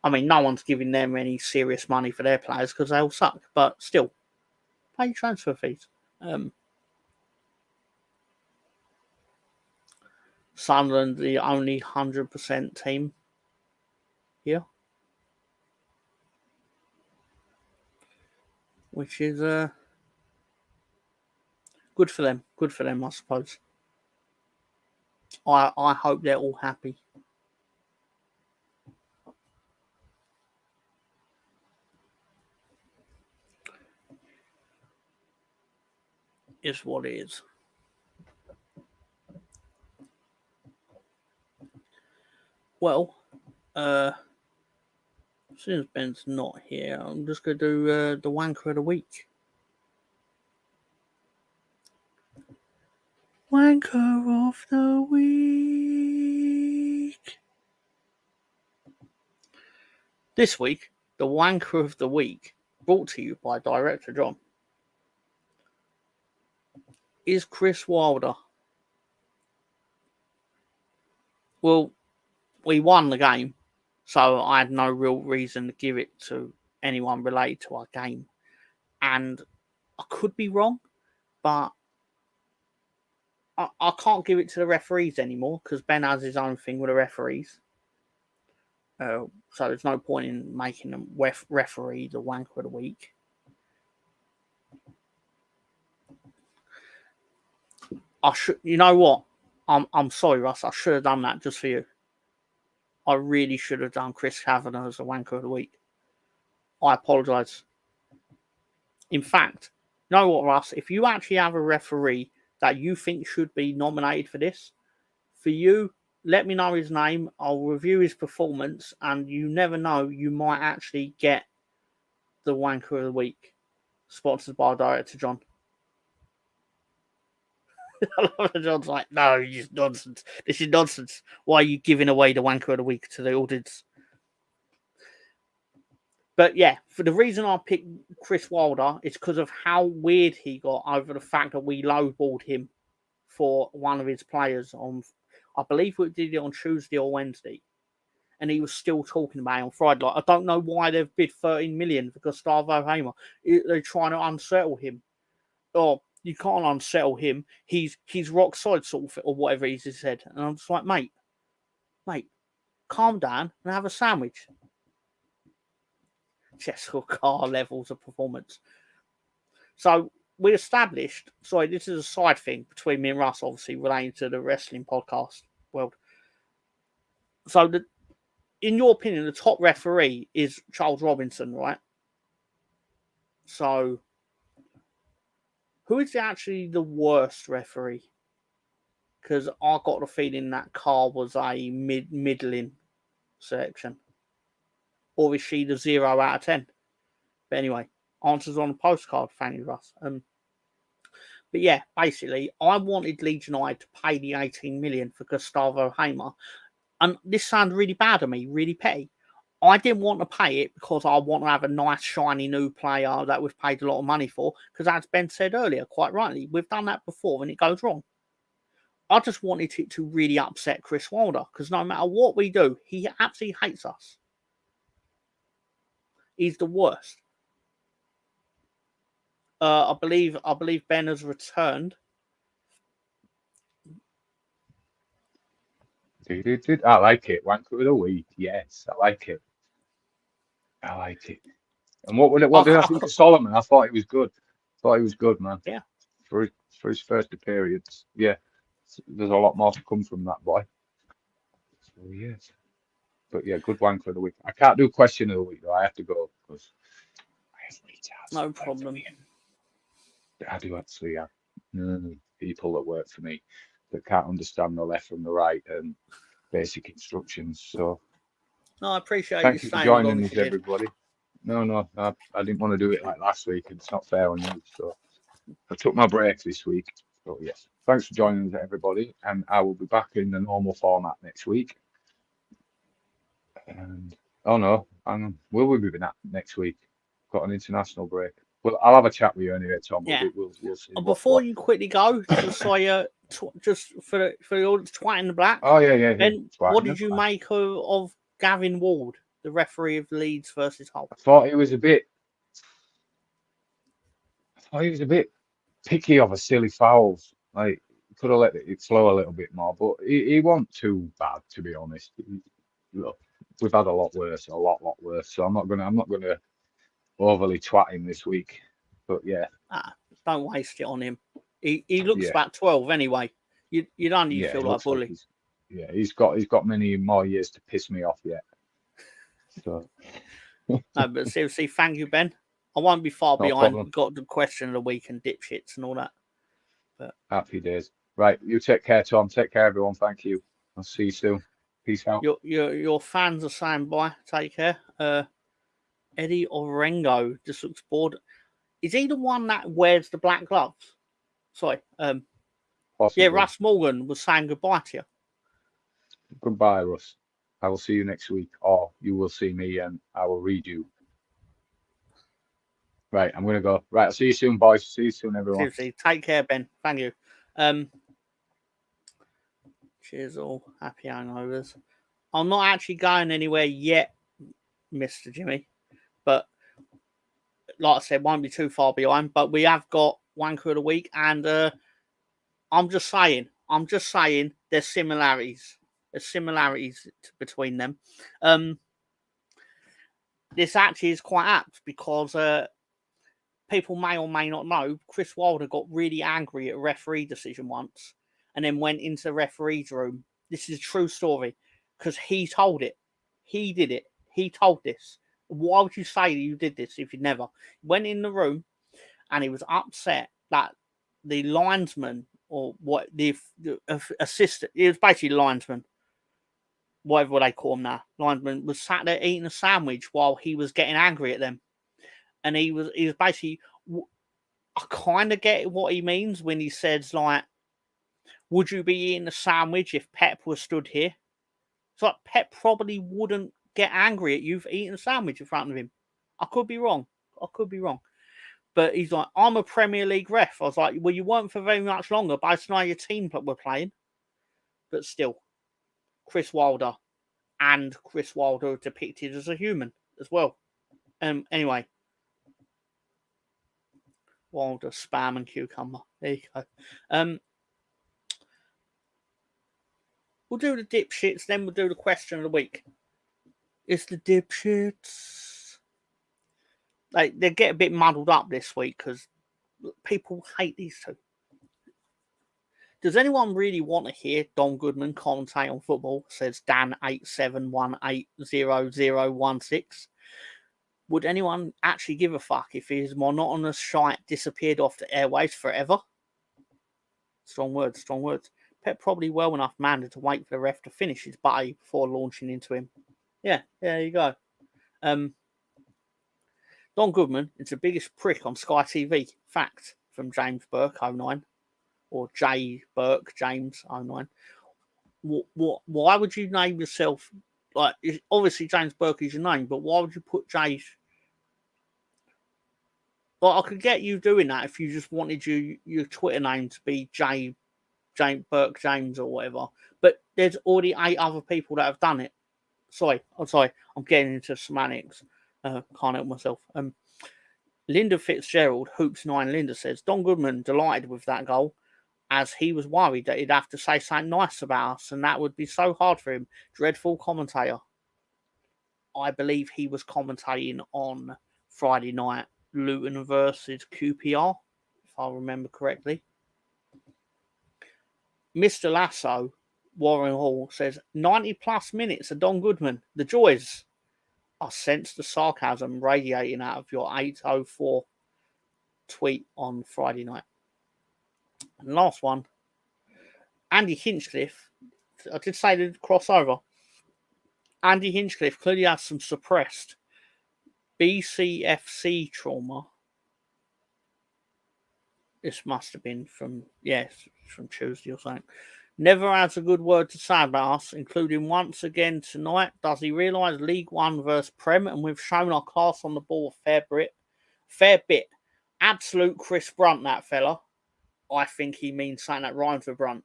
S1: I mean, no one's giving them any serious money for their players because they all suck, but still, pay your transfer fees. Sunderland, the only 100% team here, which is good for them. Good for them, I suppose. I hope they're all happy. Is what it is. Well, since Ben's not here, I'm just going to do the wanker of the week. Wanker of the week. This week, the wanker of the week, brought to you by Director John, is Chris Wilder. Well, we won the game, so I had no real reason to give it to anyone related to our game. And I could be wrong, but I can't give it to the referees anymore because Ben has his own thing with the referees. So there's no point in making them referee the wanker of the week. You know what? I'm sorry, Russ. I should have done that just for you. I really should have done Chris Kavanagh as the wanker of the week. I apologise. In fact, you know what, Russ? If you actually have a referee that you think should be nominated for this, for you, let me know his name. I'll review his performance, and you never know, you might actually get the wanker of the week. Sponsored by Director John. John's like, no, it's nonsense. This is nonsense. Why are you giving away the wanker of the week to the audience? But yeah, for the reason I picked Chris Wilder, it's because of how weird he got over the fact that we lowballed him for one of his players on, I believe we did it on Tuesday or Wednesday. And he was still talking about it on Friday. Like, I don't know why they've bid 13 million for Gustavo Hamer. They're trying to unsettle him. Oh, you can't unsettle him. He's rock solid, sort of, or whatever he said. And I'm just like, mate, calm down and have a sandwich. Jessica Carr levels of performance. So we established, sorry, this is a side thing between me and Russ, obviously, relating to the wrestling podcast world. So, in your opinion, the top referee is Charles Robinson, right? So, who is actually the worst referee? Because I got the feeling that Carr was a middling selection. Or is she the 0 out of 10? But anyway, answers on the postcard. Thank you, Russ. But yeah, basically, I wanted Leeds United to pay the 18 million for Gustavo Hamer. And this sounds really bad of me, really petty. I didn't want to pay it because I want to have a nice, shiny new player that we've paid a lot of money for. Because as Ben said earlier, quite rightly, we've done that before and it goes wrong. I just wanted it to really upset Chris Wilder because no matter what we do, he absolutely hates us. He's the worst. I believe Ben has returned.
S2: I like it. Wanker of the week. Yes, I like it. I like it. And what did I think of Solomon? I thought he was good. Man.
S1: Yeah.
S2: For his first appearance. Yeah. There's a lot more to come from that boy. So yes. But yeah, good wanker of the week. I can't do question of the week though. I have to go because I have
S1: no problem.
S2: I do actually have people that work for me that can't understand the left from the right and basic instructions. So
S1: no, I appreciate
S2: thank
S1: you
S2: for
S1: staying
S2: joining
S1: us,
S2: everybody. No, I didn't want to do it like last week. It's not fair on you. So I took my break this week. So yes, thanks for joining us, everybody. And I will be back in the normal format next week. And oh no, will we be back next week? Got an international break. Well, I'll have a chat with you anyway, Tom.
S1: Yeah.
S2: We'll see.
S1: Before you quickly go, just so you just for the audience, twat in the black.
S2: Oh yeah.
S1: And what did you make of Gavin Ward, the referee of Leeds versus Hull?
S2: I thought he was a bit picky of a silly fouls. Like could have let it flow a little bit more, but he wasn't too bad to be honest. Look, we've had a lot worse. So I'm not gonna overly twat him this week. But yeah,
S1: don't waste it on him. He looks about 12 anyway. You don't need to feel like a bully.
S2: He's got many more years to piss me off yet. So
S1: no, but seriously, thank you, Ben. I won't be far behind.
S2: Problem.
S1: We've got the question of the week and dipshits and all that. But
S2: happy days. Right, you take care, Tom. Take care, everyone. Thank you. I'll see you soon. Peace out.
S1: Your fans are saying bye. Take care. Eddie Orengo just looks bored. Is he the one that wears the black gloves? Sorry.
S2: Possibly.
S1: Yeah, Russ Morgan was saying goodbye to you.
S2: Goodbye, Russ. I will see you next week, or you will see me and I will read you. Right, I'm going to go. Right, I'll see you soon, boys. See you soon, everyone.
S1: Seriously, take care, Ben. Thank you. Cheers all. Happy hangovers. I'm not actually going anywhere yet, Mr. Jimmy. But like I said, won't be too far behind. But we have got Wanker of the Week. And I'm just saying there's similarities. There's similarities between them. This actually is quite apt because people may or may not know Chris Wilder got really angry at a referee decision once and then went into the referee's room. This is a true story because he told it. He did it. He told this. Why would you say that you did this if you never? Went in the room and he was upset that the linesman or what the assistant, it was basically linesman, whatever they call him now, linesman was sat there eating a sandwich while he was getting angry at them. And he was basically, I kind of get what he means when he says, like, would you be eating a sandwich if Pep was stood here? It's like Pep probably wouldn't get angry at you for eating a sandwich in front of him. I could be wrong. But he's like, I'm a Premier League ref. I was like, well, you weren't for very much longer based on how your team were playing. But still, Chris Wilder depicted as a human as well. Anyway. Wilder, spam and cucumber. There you go. We'll do the dipshits, then we'll do the question of the week. It's the dipshits. They get a bit muddled up this week because people hate these two. Does anyone really want to hear Don Goodman commentate on football? Says Dan87180016. Would anyone actually give a fuck if his monotonous shite disappeared off the airwaves forever? Strong words. Pep probably well enough minded to wait for the ref to finish his butty before launching into him. Yeah, there you go. Don Goodman is the biggest prick on Sky TV. Fact. from James Burke 09 or J Burke James 09. Why would you name yourself like? Obviously, James Burke is your name, but why would you put J? Well, I could get you doing that if you just wanted your Twitter name to be James Burke James or whatever. But there's already 8 other people that have done it. I'm sorry. I'm getting into semantics. Can't help myself. Linda Fitzgerald, Hoops9 Linda says, Don Goodman delighted with that goal, as he was worried that he'd have to say something nice about us, and that would be so hard for him. Dreadful commentator. I believe he was commentating on Friday night, Luton versus QPR, if I remember correctly. Mr. Lasso, Warren Hall, says, 90 plus minutes of Don Goodman. The joys. I sense the sarcasm radiating out of your 8:04 tweet on Friday night. And last one, Andy Hinchcliffe. I did say the crossover. Andy Hinchcliffe clearly has some suppressed BCFC trauma. This must have been from Tuesday or something. Never has a good word to say about us, including once again tonight. Does he realise League One versus Prem, and we've shown our class on the ball a fair bit. Absolute Chris Brunt, that fella. I think he means something that rhymes with Brunt.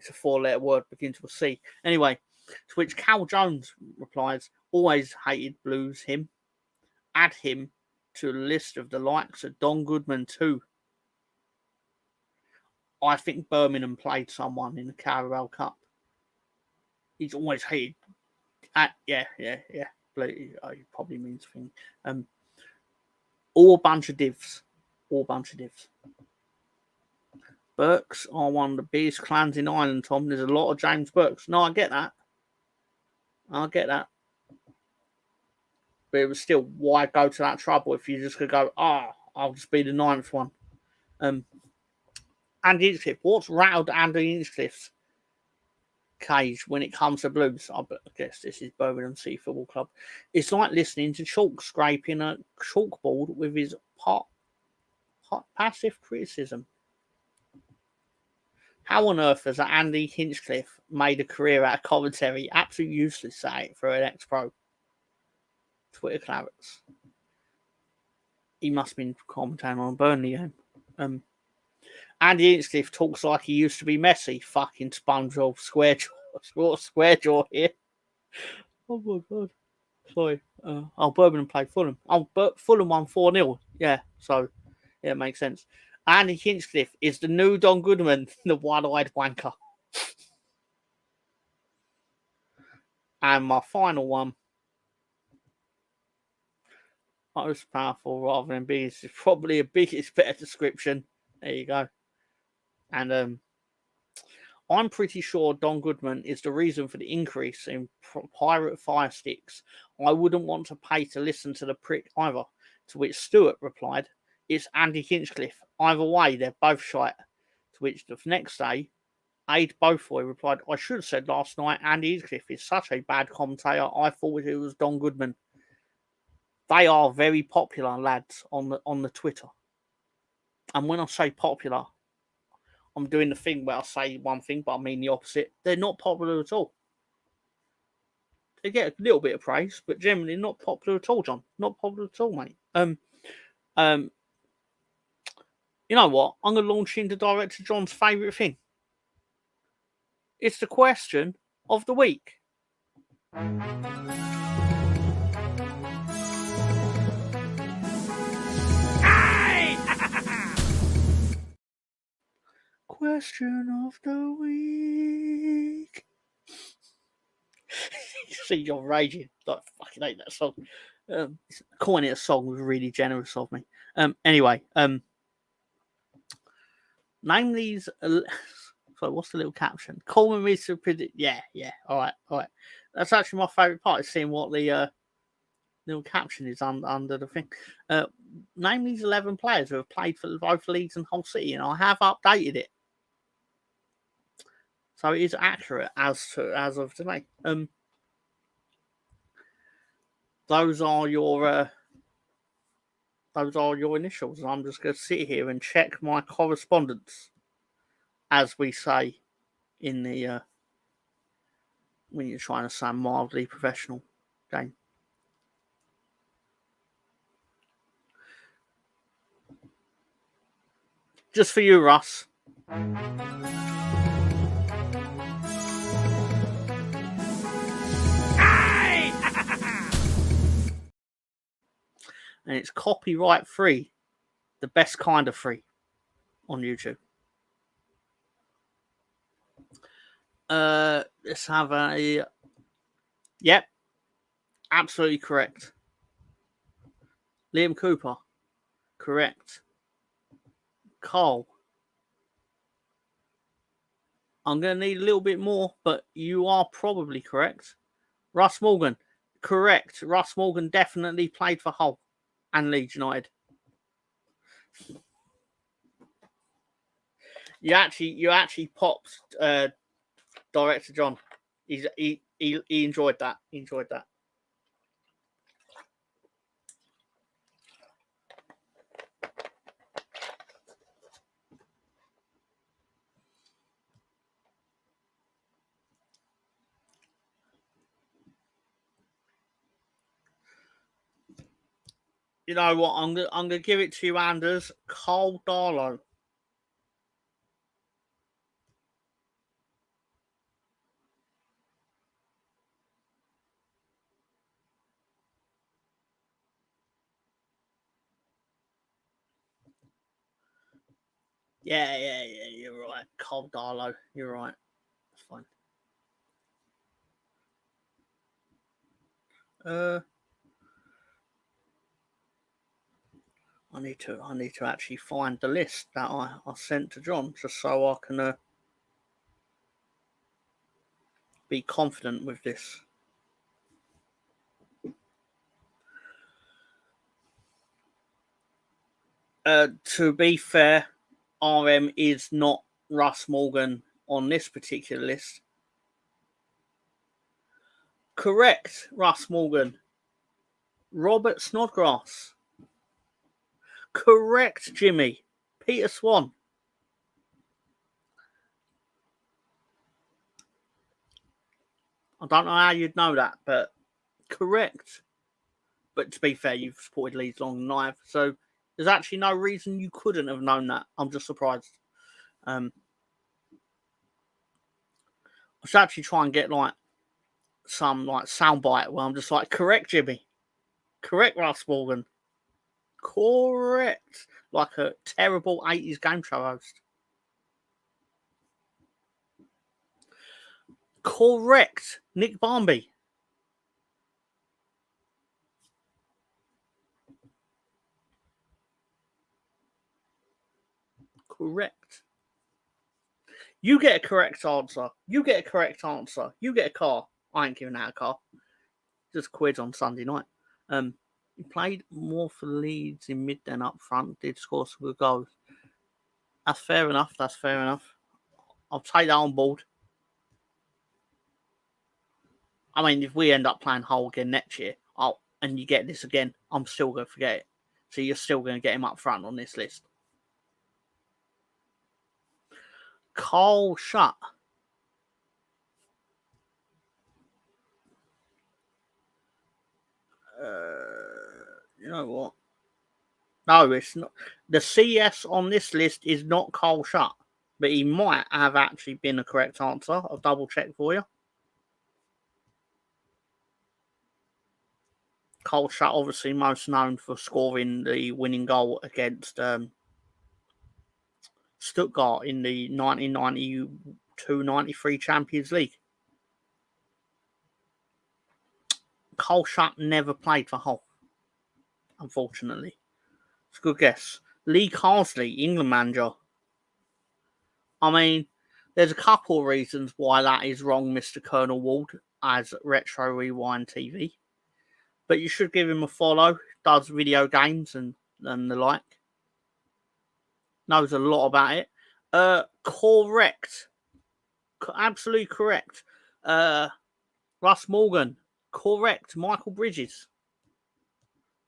S1: It's a 4-letter word, begins with a C. Anyway, to which Cal Jones replies, always hated Blues him. Add him to a list of the likes of Don Goodman too. I think Birmingham played someone in the Carabao Cup. He's always hated. Yeah. He probably means thing. All a bunch of divs. Burkes are one of the biggest clans in Ireland, Tom. There's a lot of James Burkes. No, I get that. But it was still, why go to that trouble if you just could go, I'll just be the 9th one. Andy Hinchcliffe. What's rattled Andy Hinchcliffe's cage when it comes to Blues? I guess this is Birmingham City Football Club. It's like listening to chalk scraping a chalkboard with his passive criticism. How on earth has Andy Hinchcliffe made a career out of commentary? Absolutely useless, say it, for an ex-pro. Twitter clarets. He must have been commentating on Burnley game. Andy Hinchcliffe talks like he used to be Messi. Fucking SpongeBob square jaw here. Oh my god. Sorry. Birmingham played Fulham. Fulham won 4-0. Yeah, so yeah, it makes sense. Andy Hinchcliffe is the new Don Goodman, the one-eyed wanker. And my final one. Most powerful rather than biggest is probably a biggest better description. There you go. And I'm pretty sure Don Goodman is the reason for the increase in pirate fire sticks. I wouldn't want to pay to listen to the prick either. To which Stuart replied, it's Andy Hinchcliffe. Either way, they're both shite. To which the next day, Aid Beaufoy replied, I should have said last night, Andy Hinchcliffe is such a bad commentator. I thought it was Don Goodman. They are very popular lads on the Twitter. And when I say popular, I'm doing the thing where I say one thing, but I mean the opposite. They're not popular at all. They get a little bit of praise, but generally not popular at all, John. Not popular at all, mate. You know what? I'm going to launch into Director John's favourite thing. It's the question of the week. Question of the week. See, you're raging. Like, fucking hate that song. Calling it a song was really generous of me. Anyway, name these. So, what's the little caption? Coleman me to predict. Yeah. All right. That's actually my favourite part, is seeing what the little caption is under the thing. Name these 11 players who have played for both leagues and Hull City, and I have updated it. So it is accurate as of today. Those are your those are your initials. And I'm just going to sit here and check my correspondence, as we say in the when you're trying to sound mildly professional game. Just for you, Russ. And it's copyright free. The best kind of free on YouTube. Let's have a... Yep. Absolutely correct. Liam Cooper. Correct. Carl. I'm going to need a little bit more, but you are probably correct. Russ Morgan. Correct. Russ Morgan definitely played for Hull and Leeds United. You actually popped Director John. He enjoyed that. He enjoyed that. You know what? I'm gonna give it to you, Anders. Cole Darlow. Yeah. You're right. Cole Darlow. You're right. That's fine. I need to actually find the list that I sent to John, just so I can be confident with this. To be fair, RM is not Russ Morgan on this particular list. Correct, Russ Morgan. Robert Snodgrass. Correct, Jimmy. Peter Swan. I don't know how you'd know that, but correct. But to be fair, you've supported Leeds long and I have, so there's actually no reason you couldn't have known that. I'm just surprised. I should actually try and get some soundbite where I'm just like, correct, Jimmy. Correct, Russ Morgan. Correct. Like a terrible 80s game show host. Correct, Nick Barmby. Correct. You get a correct answer. You get a correct answer. You get a car. I ain't giving out a car. Just quiz on Sunday night. He played more for Leeds in mid than up front. Did score some good goals. That's fair enough. That's fair enough. I'll take that on board. I mean, if we end up playing Hull again next year, and you get this again, I'm still going to forget it. So you're still going to get him up front on this list. Carl Shutt. You know what? No, it's not. The CS on this list is not Carl Shutt, but he might have actually been a correct answer. I'll double check for you. Carl Shutt, obviously most known for scoring the winning goal against Stuttgart in the 1992-93 Champions League. Carl Shutt never played for Hull, unfortunately. It's a good guess. Lee Carsley, England manager. I mean, there's a couple of reasons why that is wrong, Mr. Colonel Ward, as Retro Rewind TV. But you should give him a follow. Does video games and the like. Knows a lot about it. Correct. Absolutely correct. Russ Morgan. Correct. Michael Bridges.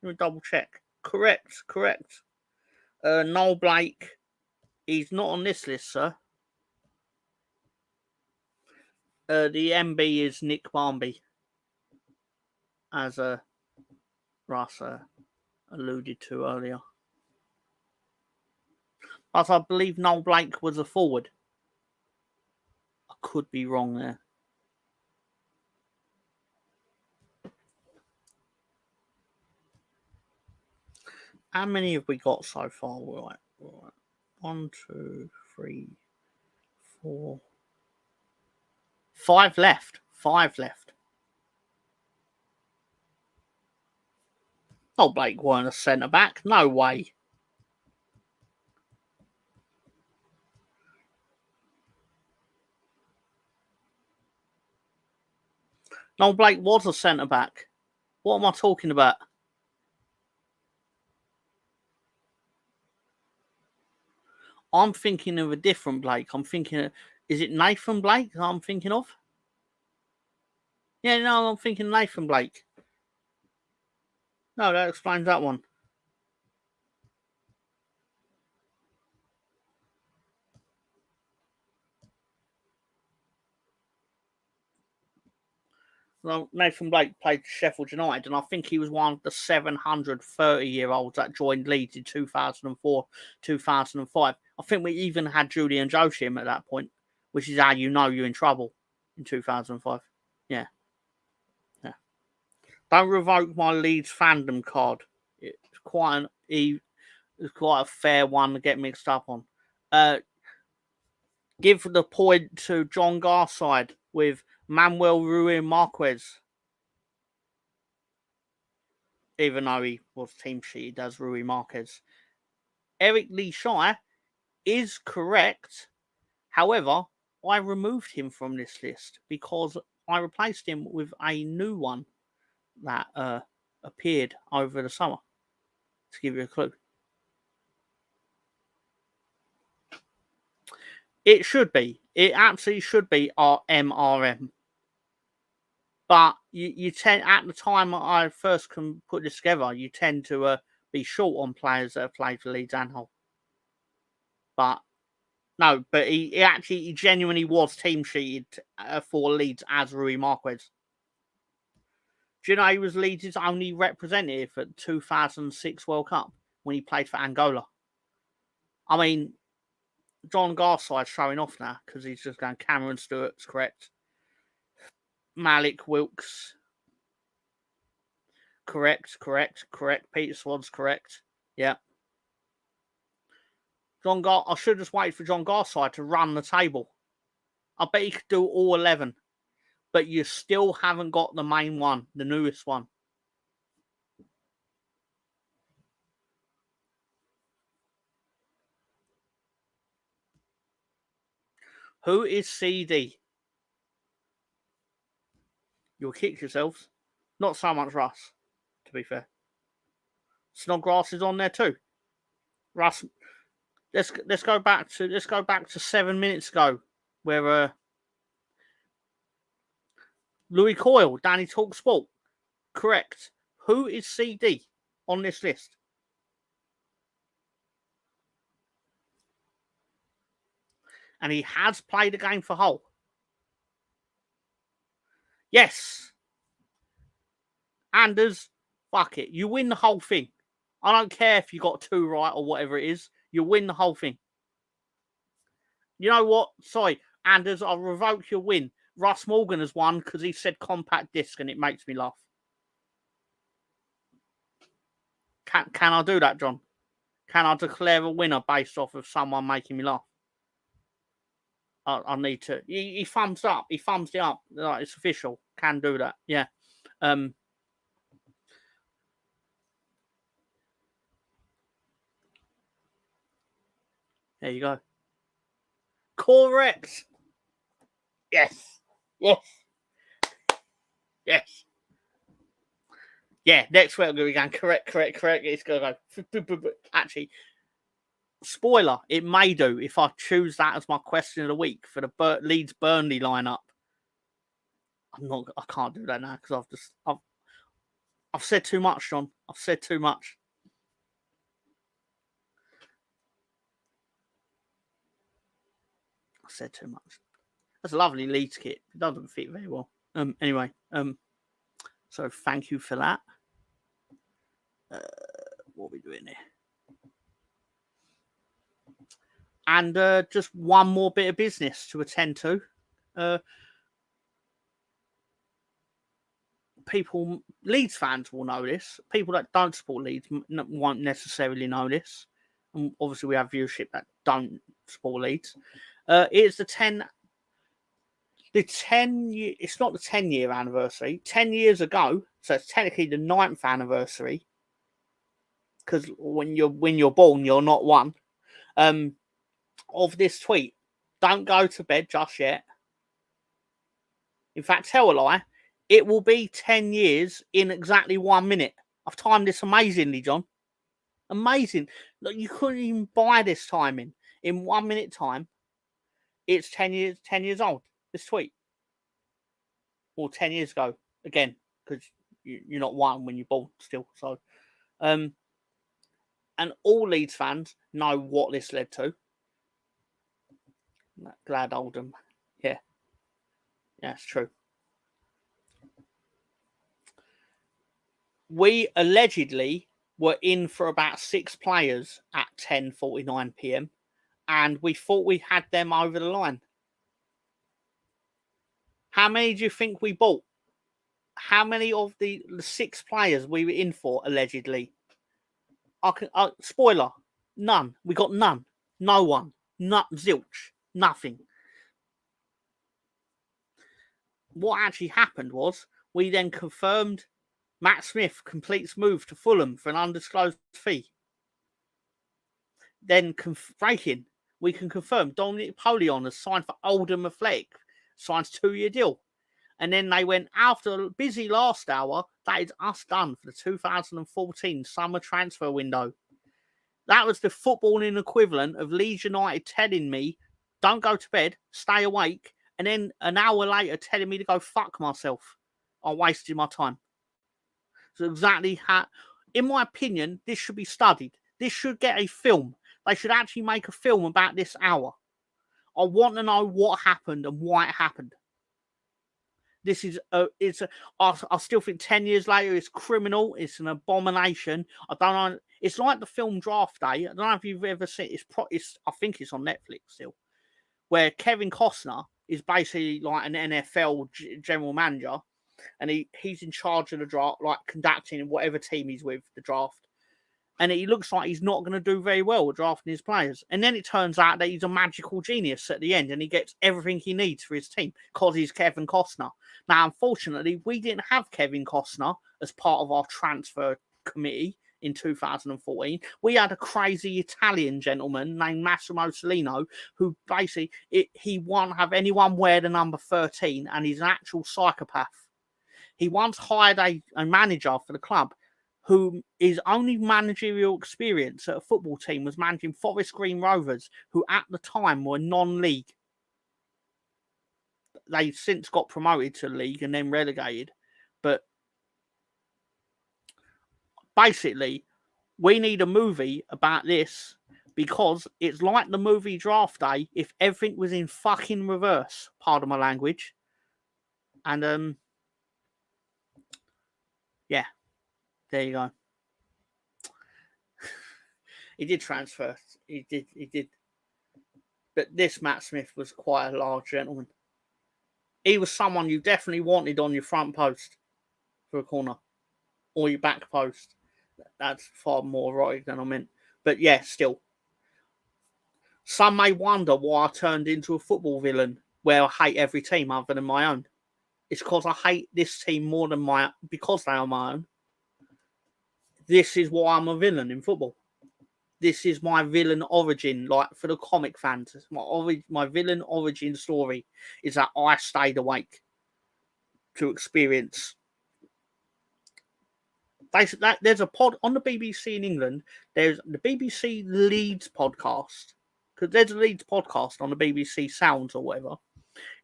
S1: Let me double check. Correct. Noel Blake, he's not on this list, sir. The MB is Nick Barmby, as Russ alluded to earlier. But I believe Noel Blake was a forward. I could be wrong there. How many have we got so far? Right. 1, 2, 3, 4. 5 left. 5 left. Oh, Blake weren't a centre back. No way. No, Blake was a centre back. What am I talking about? I'm thinking of a different Blake. I'm thinking, is it Nathan Blake that I'm thinking of? Yeah, no, I'm thinking Nathan Blake. No, that explains that one. Well, Nathan Blake played for Sheffield United, and I think he was one of the 730-year-olds that joined Leeds in 2004, 2005. I think we even had Julian Joachim at that point, which is how you know you're in trouble in 2005. Yeah. Don't revoke my Leeds fandom card. It's quite a fair one to get mixed up on. Give the point to John Garside with Manuel Rui Marquez. Even though he was team sheeted as Rui Marquez. Eric Lee Shire is correct. However, I removed him from this list because I replaced him with a new one that appeared over the summer. To give you a clue. It should be. It absolutely should be our MRM. But you tend, at the time I first can put this together, you tend to be short on players that have played for Leeds and Hull. But no, but he genuinely was team sheeted for Leeds as Rui Marquez. Do you know he was Leeds' only representative at the 2006 World Cup when he played for Angola? I mean, John Garside's showing off now because he's just going Cameron Stewart's correct. Malik Wilkes. Correct. Peter Swan's correct. Yeah. I should just wait for John Garside to run the table. I bet he could do all 11. But you still haven't got the main one, the newest one. Who is CD? You'll kick yourselves. Not so much Russ, to be fair. Snodgrass is on there too. Russ, let's go back to 7 minutes ago, where Louis Coyle, Danny Talk Sport. Correct. Who is CD on this list? And he has played a game for Hull. Yes. Anders, fuck it. You win the whole thing. I don't care if you got 2 right or whatever it is. You win the whole thing. You know what? Sorry, Anders, I'll revoke your win. Russ Morgan has won because he said compact disc and it makes me laugh. Can I do that, John? Can I declare a winner based off of someone making me laugh? I need to. He thumbs up. He thumbs it up. Like, it's official. Can do that. Yeah. There you go. Correct. Yes. Yeah, next week I'm going to be going correct. It's going to go. Actually, spoiler, it may do if I choose that as my question of the week for the Leeds Burnley lineup. I can't do that now because I've said too much, John. I've said too much. said too much. That's a lovely Leeds kit. It doesn't fit very well. Anyway, so thank you for that. What are we doing here? And just one more bit of business to attend to. People, Leeds fans will know this. People that don't support Leeds won't necessarily know this. And obviously, we have viewership that don't support Leeds. It's the 10 year. It's not the 10-year anniversary. 10 years ago, so it's technically the 9th anniversary. Because when you're born, you're not one. Of this tweet, don't go to bed just yet. In fact, tell a lie. It will be 10 years in exactly 1 minute. I've timed this amazingly, John. Amazing. Look, you couldn't even buy this timing. In 1 minute time, it's 10 years old, this tweet. Or 10 years ago, again, because you're not one when you're born still. So, and all Leeds fans know what this led to. Glad Oldham. Yeah, it's true. We allegedly were in for about 6 players at 10:49 p.m. and we thought we had them over the line. How many do you think we bought? How many of the 6 players we were in for, allegedly? Spoiler, none. We got none. No one. Zilch. Nothing. What actually happened was we then confirmed Matt Smith completes move to Fulham for an undisclosed fee. Then breaking, we can confirm Dominic Polion has signed for Oldham Athletic, signs 2-year deal. And then they went, after a busy last hour, that is us done for the 2014 summer transfer window. That was the footballing equivalent of Leeds United telling me, don't go to bed, stay awake, and then an hour later telling me to go fuck myself. I wasted my time. So exactly how, in my opinion, this should be studied. This should get a film. They should actually make a film about this hour. I want to know what happened and why it happened. This is I still think 10 years later it's criminal. It's an abomination. I don't know. It's like the film Draft Day. I don't know if you've ever seen it. I think it's on Netflix still, where Kevin Costner is basically like an NFL general manager, and he's in charge of the draft, like conducting whatever team he's with, the draft. And he looks like he's not going to do very well with drafting his players. And then it turns out that he's a magical genius at the end and he gets everything he needs for his team because he's Kevin Costner. Now, unfortunately, we didn't have Kevin Costner as part of our transfer committee in 2014. We had a crazy Italian gentleman named Massimo Cellino who basically, he won't have anyone wear the number 13 and he's an actual psychopath. He once hired a manager for the club who his only managerial experience at a football team was managing Forest Green Rovers, who at the time were non-league. They've since got promoted to league and then relegated. But basically, we need a movie about this because it's like the movie Draft Day if everything was in fucking reverse, pardon my language. And, yeah. There you go. He did transfer. He did. But this Matt Smith was quite a large gentleman. He was someone you definitely wanted on your front post for a corner. Or your back post. That's far more erotic than I meant. But yeah, still. Some may wonder why I turned into a football villain where I hate every team other than my own. It's because I hate this team more than because they are my own. This is why I'm a villain in football. This is my villain origin, like for the comic fans. My villain origin story is that I stayed awake to experience. There's a pod on the BBC in England. There's the BBC Leeds podcast, because there's a Leeds podcast on the BBC Sounds or whatever.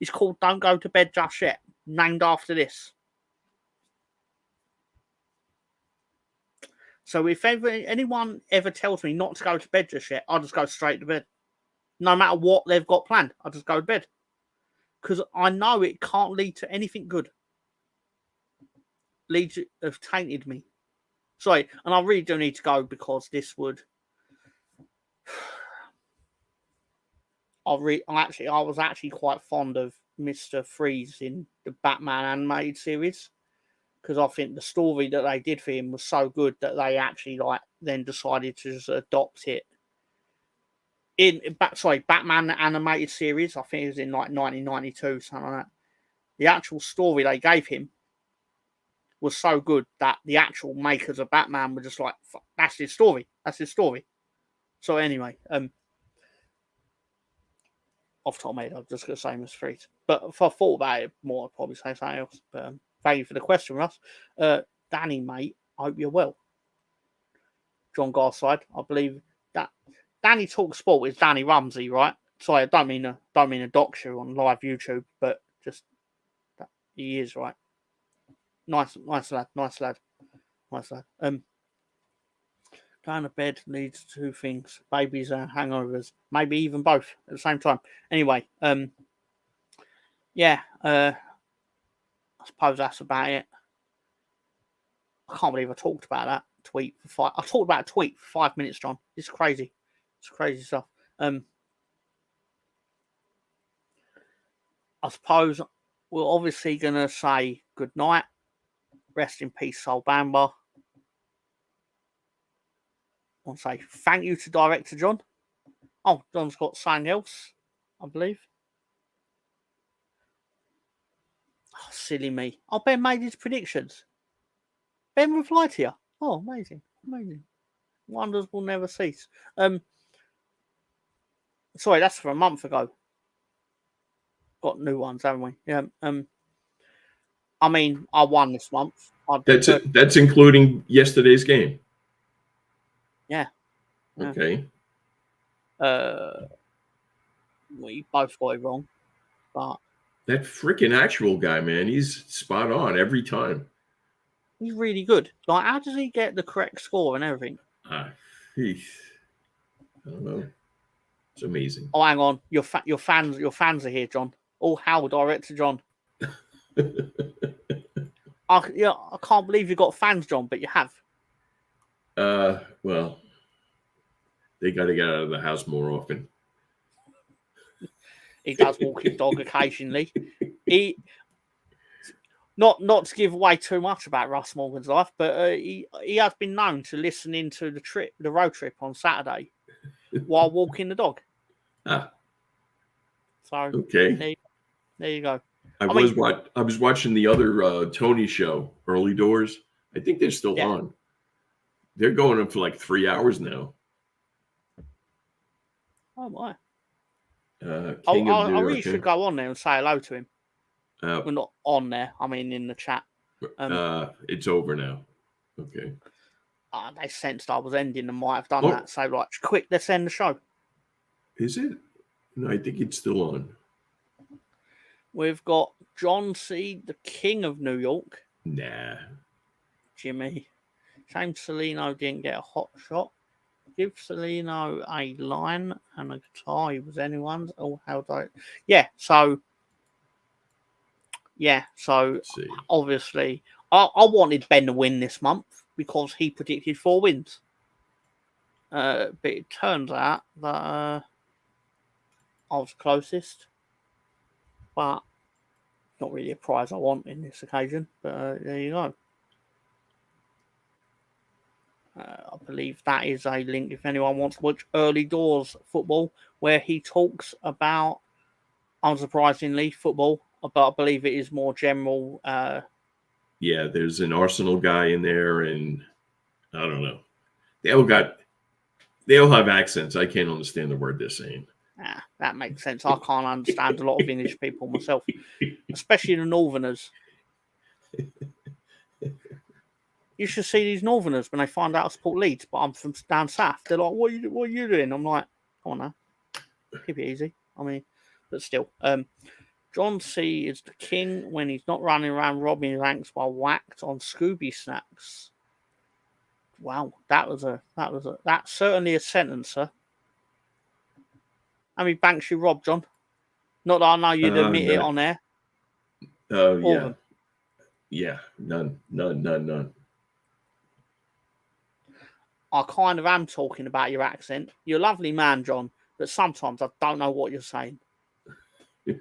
S1: It's called Don't Go to Bed Just Yet, named after this. So if anyone ever tells me not to go to bed just yet, I'll just go straight to bed. No matter what they've got planned, I just go to bed. Because I know it can't lead to anything good. Leeds have tainted me. Sorry, and I really do need to go because this would. I was actually quite fond of Mr. Freeze in the Batman animated series because I think the story that they did for him was so good that they actually then decided to just adopt it. Batman animated series. I think it was in 1992, something like that. The actual story they gave him was so good that the actual makers of Batman were just like, "That's his story. That's his story." So anyway, off the top of my head, I'm just going to say Mr. Freeze. But if I thought about it more, I'd probably say something else. But thank you for the question, Russ. Danny, mate, I hope you're well. John Garside, I believe that Danny Talk Sport is Danny Rumsey, right? Sorry, I don't mean to dox you on live YouTube, but just that he is, right? Nice lad. Going to bed leads to two things: babies and hangovers, maybe even both at the same time. Anyway, I suppose that's about it. I can't believe I talked about that tweet for 5. I talked about a tweet for 5 minutes, John. It's crazy. It's crazy stuff. I suppose we're obviously going to say good night. Rest in peace, Sol Bamba. I want to say thank you to Director John. Oh, John's got something else, I believe. Oh, silly me. Oh, Ben made his predictions. Ben replied to you. Oh, amazing. Wonders will never cease. Sorry, that's for a month ago. Got new ones, haven't we? Yeah. I mean, I won this month.
S3: That's including yesterday's game.
S1: Yeah.
S3: Okay.
S1: We both got it wrong, but
S3: that freaking actual guy, man, he's spot on every time.
S1: He's really good. Like, how does he get the correct score and everything?
S3: I don't know. It's amazing.
S1: Oh, hang on, your fans are here, John. Oh, how Director John. I can't believe you got fans, John, but you have.
S3: Well, they got to get out of the house more often.
S1: He does walk his dog occasionally. He not to give away too much about Russ Morgan's life, but he has been known to listen into the road trip on Saturday while walking the dog. So
S3: okay,
S1: there you go.
S3: I was watching the other Tony show, Early Doors. I think they're still on. They're going up for like 3 hours now.
S1: Oh my!
S3: I
S1: really should go on there and say hello to him. We're not on there. I mean, in the chat.
S3: It's over now. Okay.
S1: They sensed I was ending and might have done that. So, like, quick, let's end the show.
S3: Is it? No, I think it's still on.
S1: We've got John C., the King of New York.
S3: Nah.
S1: Jimmy. Shame Celino didn't get a hot shot. Give Celino a line and a guitar. He was anyone's. Oh, how do I... Yeah, so obviously, I wanted Ben to win this month because he predicted 4 wins. But it turns out that I was closest. But not really a prize I want in this occasion. But there you go. I believe that is a link if anyone wants to watch Early Doors Football, where he talks about, unsurprisingly, football, but I believe it is more general.
S3: Yeah, there's an Arsenal guy in there, and I don't know. They all have accents. I can't understand the word they're saying.
S1: That makes sense. I can't understand a lot of English people myself, especially the Northerners. You should see these Northerners when they find out I support Leeds, but I'm from down south. They're like, what are you doing? I'm like, come on now. Keep it easy. I mean, but still. John C. is the king when he's not running around robbing ranks while whacked on Scooby snacks. Wow, that's certainly a sentence, sir. How many banks you robbed, John? Not that I know you'd admit it on there.
S3: Oh,
S1: All of
S3: yeah.
S1: them.
S3: Yeah, none.
S1: I kind of am talking about your accent. You're a lovely man, John, but sometimes I don't know what you're saying. But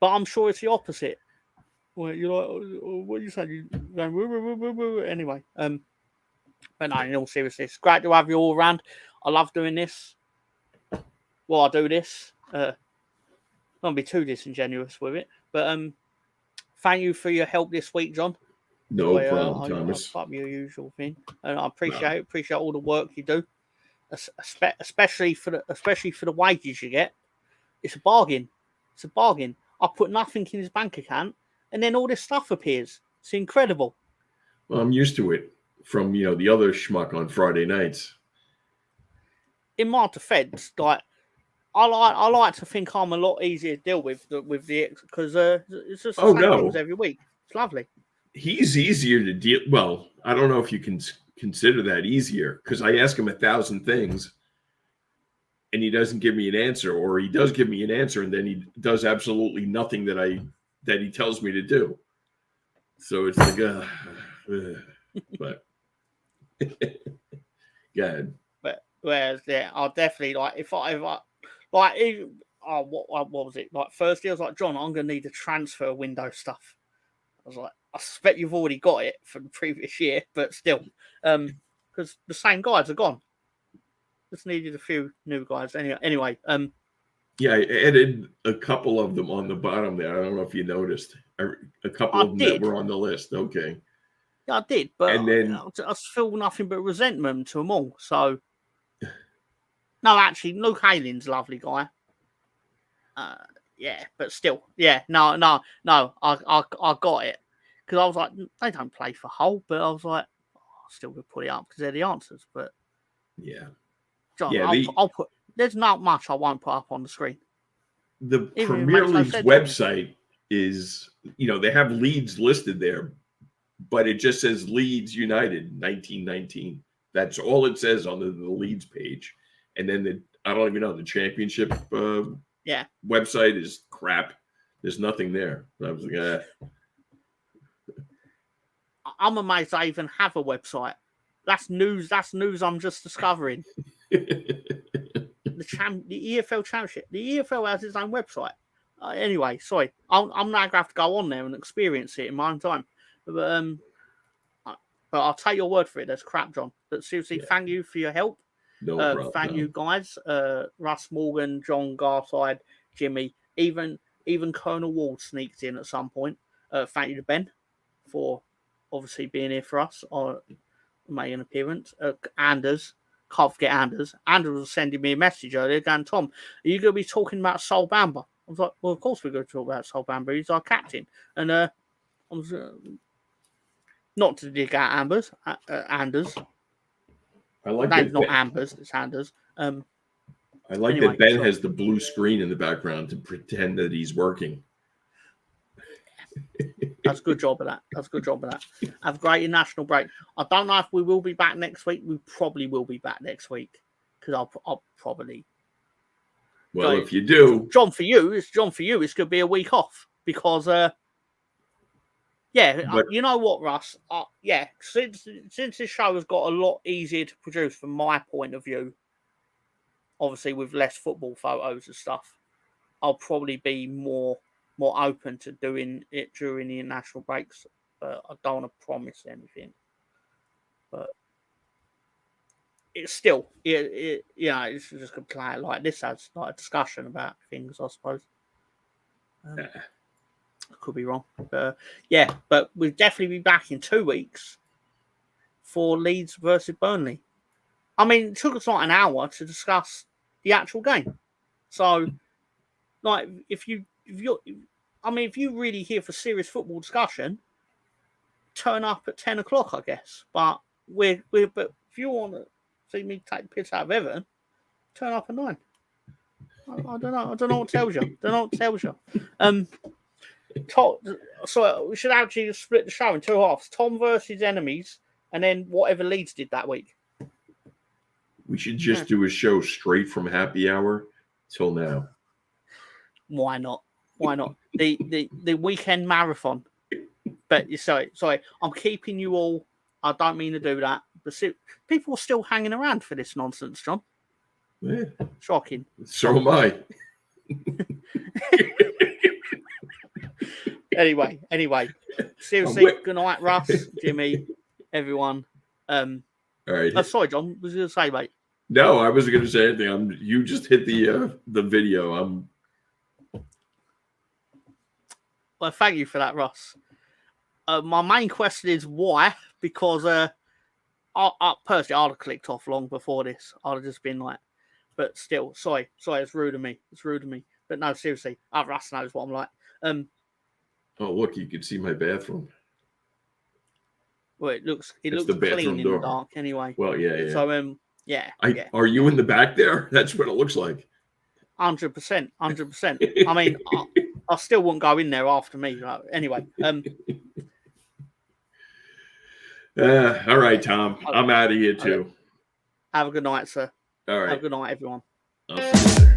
S1: I'm sure it's the opposite. Well, you're like, oh, what are you saying? You're going, woo, woo, woo, woo. Anyway, but no, in all seriousness, great to have you all around. I love doing this. Well, I do this. I won't be too disingenuous with it, but thank you for your help this week, John.
S3: No problem, Thomas.
S1: I'll your usual thing, and I appreciate all the work you do, especially for the wages you get. It's a bargain. It's a bargain. I put nothing in his bank account, and then all this stuff appears. It's incredible.
S3: Well, I'm used to it from the other schmuck on Friday nights.
S1: In my defence, like I like to think I'm a lot easier to deal with because it's just the same things every week. It's lovely.
S3: He's easier to deal. Well, I don't know if you can consider that easier because I ask him 1,000 things and he doesn't give me an answer, or he does give me an answer and then he does absolutely nothing that he tells me to do. So it's like, but go ahead.
S1: But whereas I'll definitely like if I like even, what was it like Thursday? I was like, John, I'm gonna need the transfer window stuff. I was like, I suspect you've already got it from the previous year, but still, because the same guys are gone. Just needed a few new guys. Anyway,
S3: yeah, I added a couple of them on the bottom there. I don't know if you noticed. A couple of them that were on the list. Okay.
S1: Yeah, I did, but
S3: and then,
S1: I feel nothing but resentment to them all. So, no, actually, Luke Halen's a lovely guy. Yeah, but still, yeah, no, I got it because I was like, they don't play for Hull, but I was like, I still would put it up because they're the answers. But
S3: yeah,
S1: John, I'll put. There's not much I won't put up on the screen.
S3: The Premier League's website is, they have Leeds listed there, but it just says Leeds United 1919. That's all it says on the Leeds page, and then I don't even know the Championship. Website is crap. There's nothing there. I was like,
S1: I'm amazed I even have a website. That's news. I'm just discovering. The EFL Championship. The EFL has its own website. Anyway, sorry. I'm now going to have to go on there and experience it in my own time. But I'll take your word for it. That's crap, John. But seriously, Thank you for your help.
S3: No problem.
S1: Thank you, guys. Russ Morgan, John Garside, Jimmy, even Colonel Ward sneaked in at some point. Thank you to Ben for obviously being here for us or making an appearance. Anders, can't forget Anders. Anders was sending me a message earlier going, Tom, are you going to be talking about Sol Bamba? I was like, well, of course we're going to talk about Sol Bamba. He's our captain. And I was not to dig out Anders.
S3: I like
S1: name's not Ambers, it's Anders.
S3: I like that Ben has the blue screen in the background to pretend that he's working.
S1: That's a good job of that. Have a great international break. I don't know if we will be back next week. We probably will be back next week because I'll probably.
S3: Well, if you do,
S1: John, for you, it's going to be a week off because, you know what, Russ? Since this show has got a lot easier to produce from my point of view, obviously with less football photos and stuff, I'll probably be more open to doing it during the international breaks. But I don't want to promise anything. But it's still, it's just going to play like this as like a discussion about things, I suppose. I could be wrong. But we'll definitely be back in 2 weeks for Leeds versus Burnley. I mean, it took us like an hour to discuss the actual game. So, like, if you're really here for serious football discussion, turn up at 10 o'clock, I guess. But but if you want to see me take the piss out of Everton, turn up at 9. I don't know. I don't know what tells you. So we should actually split the show in 2 halves. Tom versus enemies, and then whatever Leeds did that week.
S3: We should just do a show straight from happy hour till now.
S1: Why not? Why not? The weekend marathon. But sorry, I'm keeping you all. I don't mean to do that, but people are still hanging around for this nonsense, John.
S3: Yeah.
S1: Shocking.
S3: So am I.
S1: Anyway. Seriously, good night, Russ, Jimmy, everyone.
S3: All right.
S1: Sorry, John. What was you going to say, mate?
S3: No, I wasn't going to say anything. You just hit the video.
S1: Well, thank you for that, Russ. My main question is why? Because I personally, I'd have clicked off long before this. I'd have just been like, but still, sorry, it's rude of me. But no, seriously, Russ knows what I'm like.
S3: Oh, look, you can see my bathroom.
S1: Well, it looks the
S3: bathroom
S1: clean
S3: door.
S1: in the dark anyway.
S3: Well, yeah.
S1: So yeah.
S3: Are you in the back there? That's what it looks like.
S1: 100%. I mean, I still wouldn't go in there after me. Right? Anyway.
S3: All right, Tom. I'm out of here too.
S1: Have a good night, sir.
S3: All right.
S1: Have a good night, everyone.
S3: I'll see you later.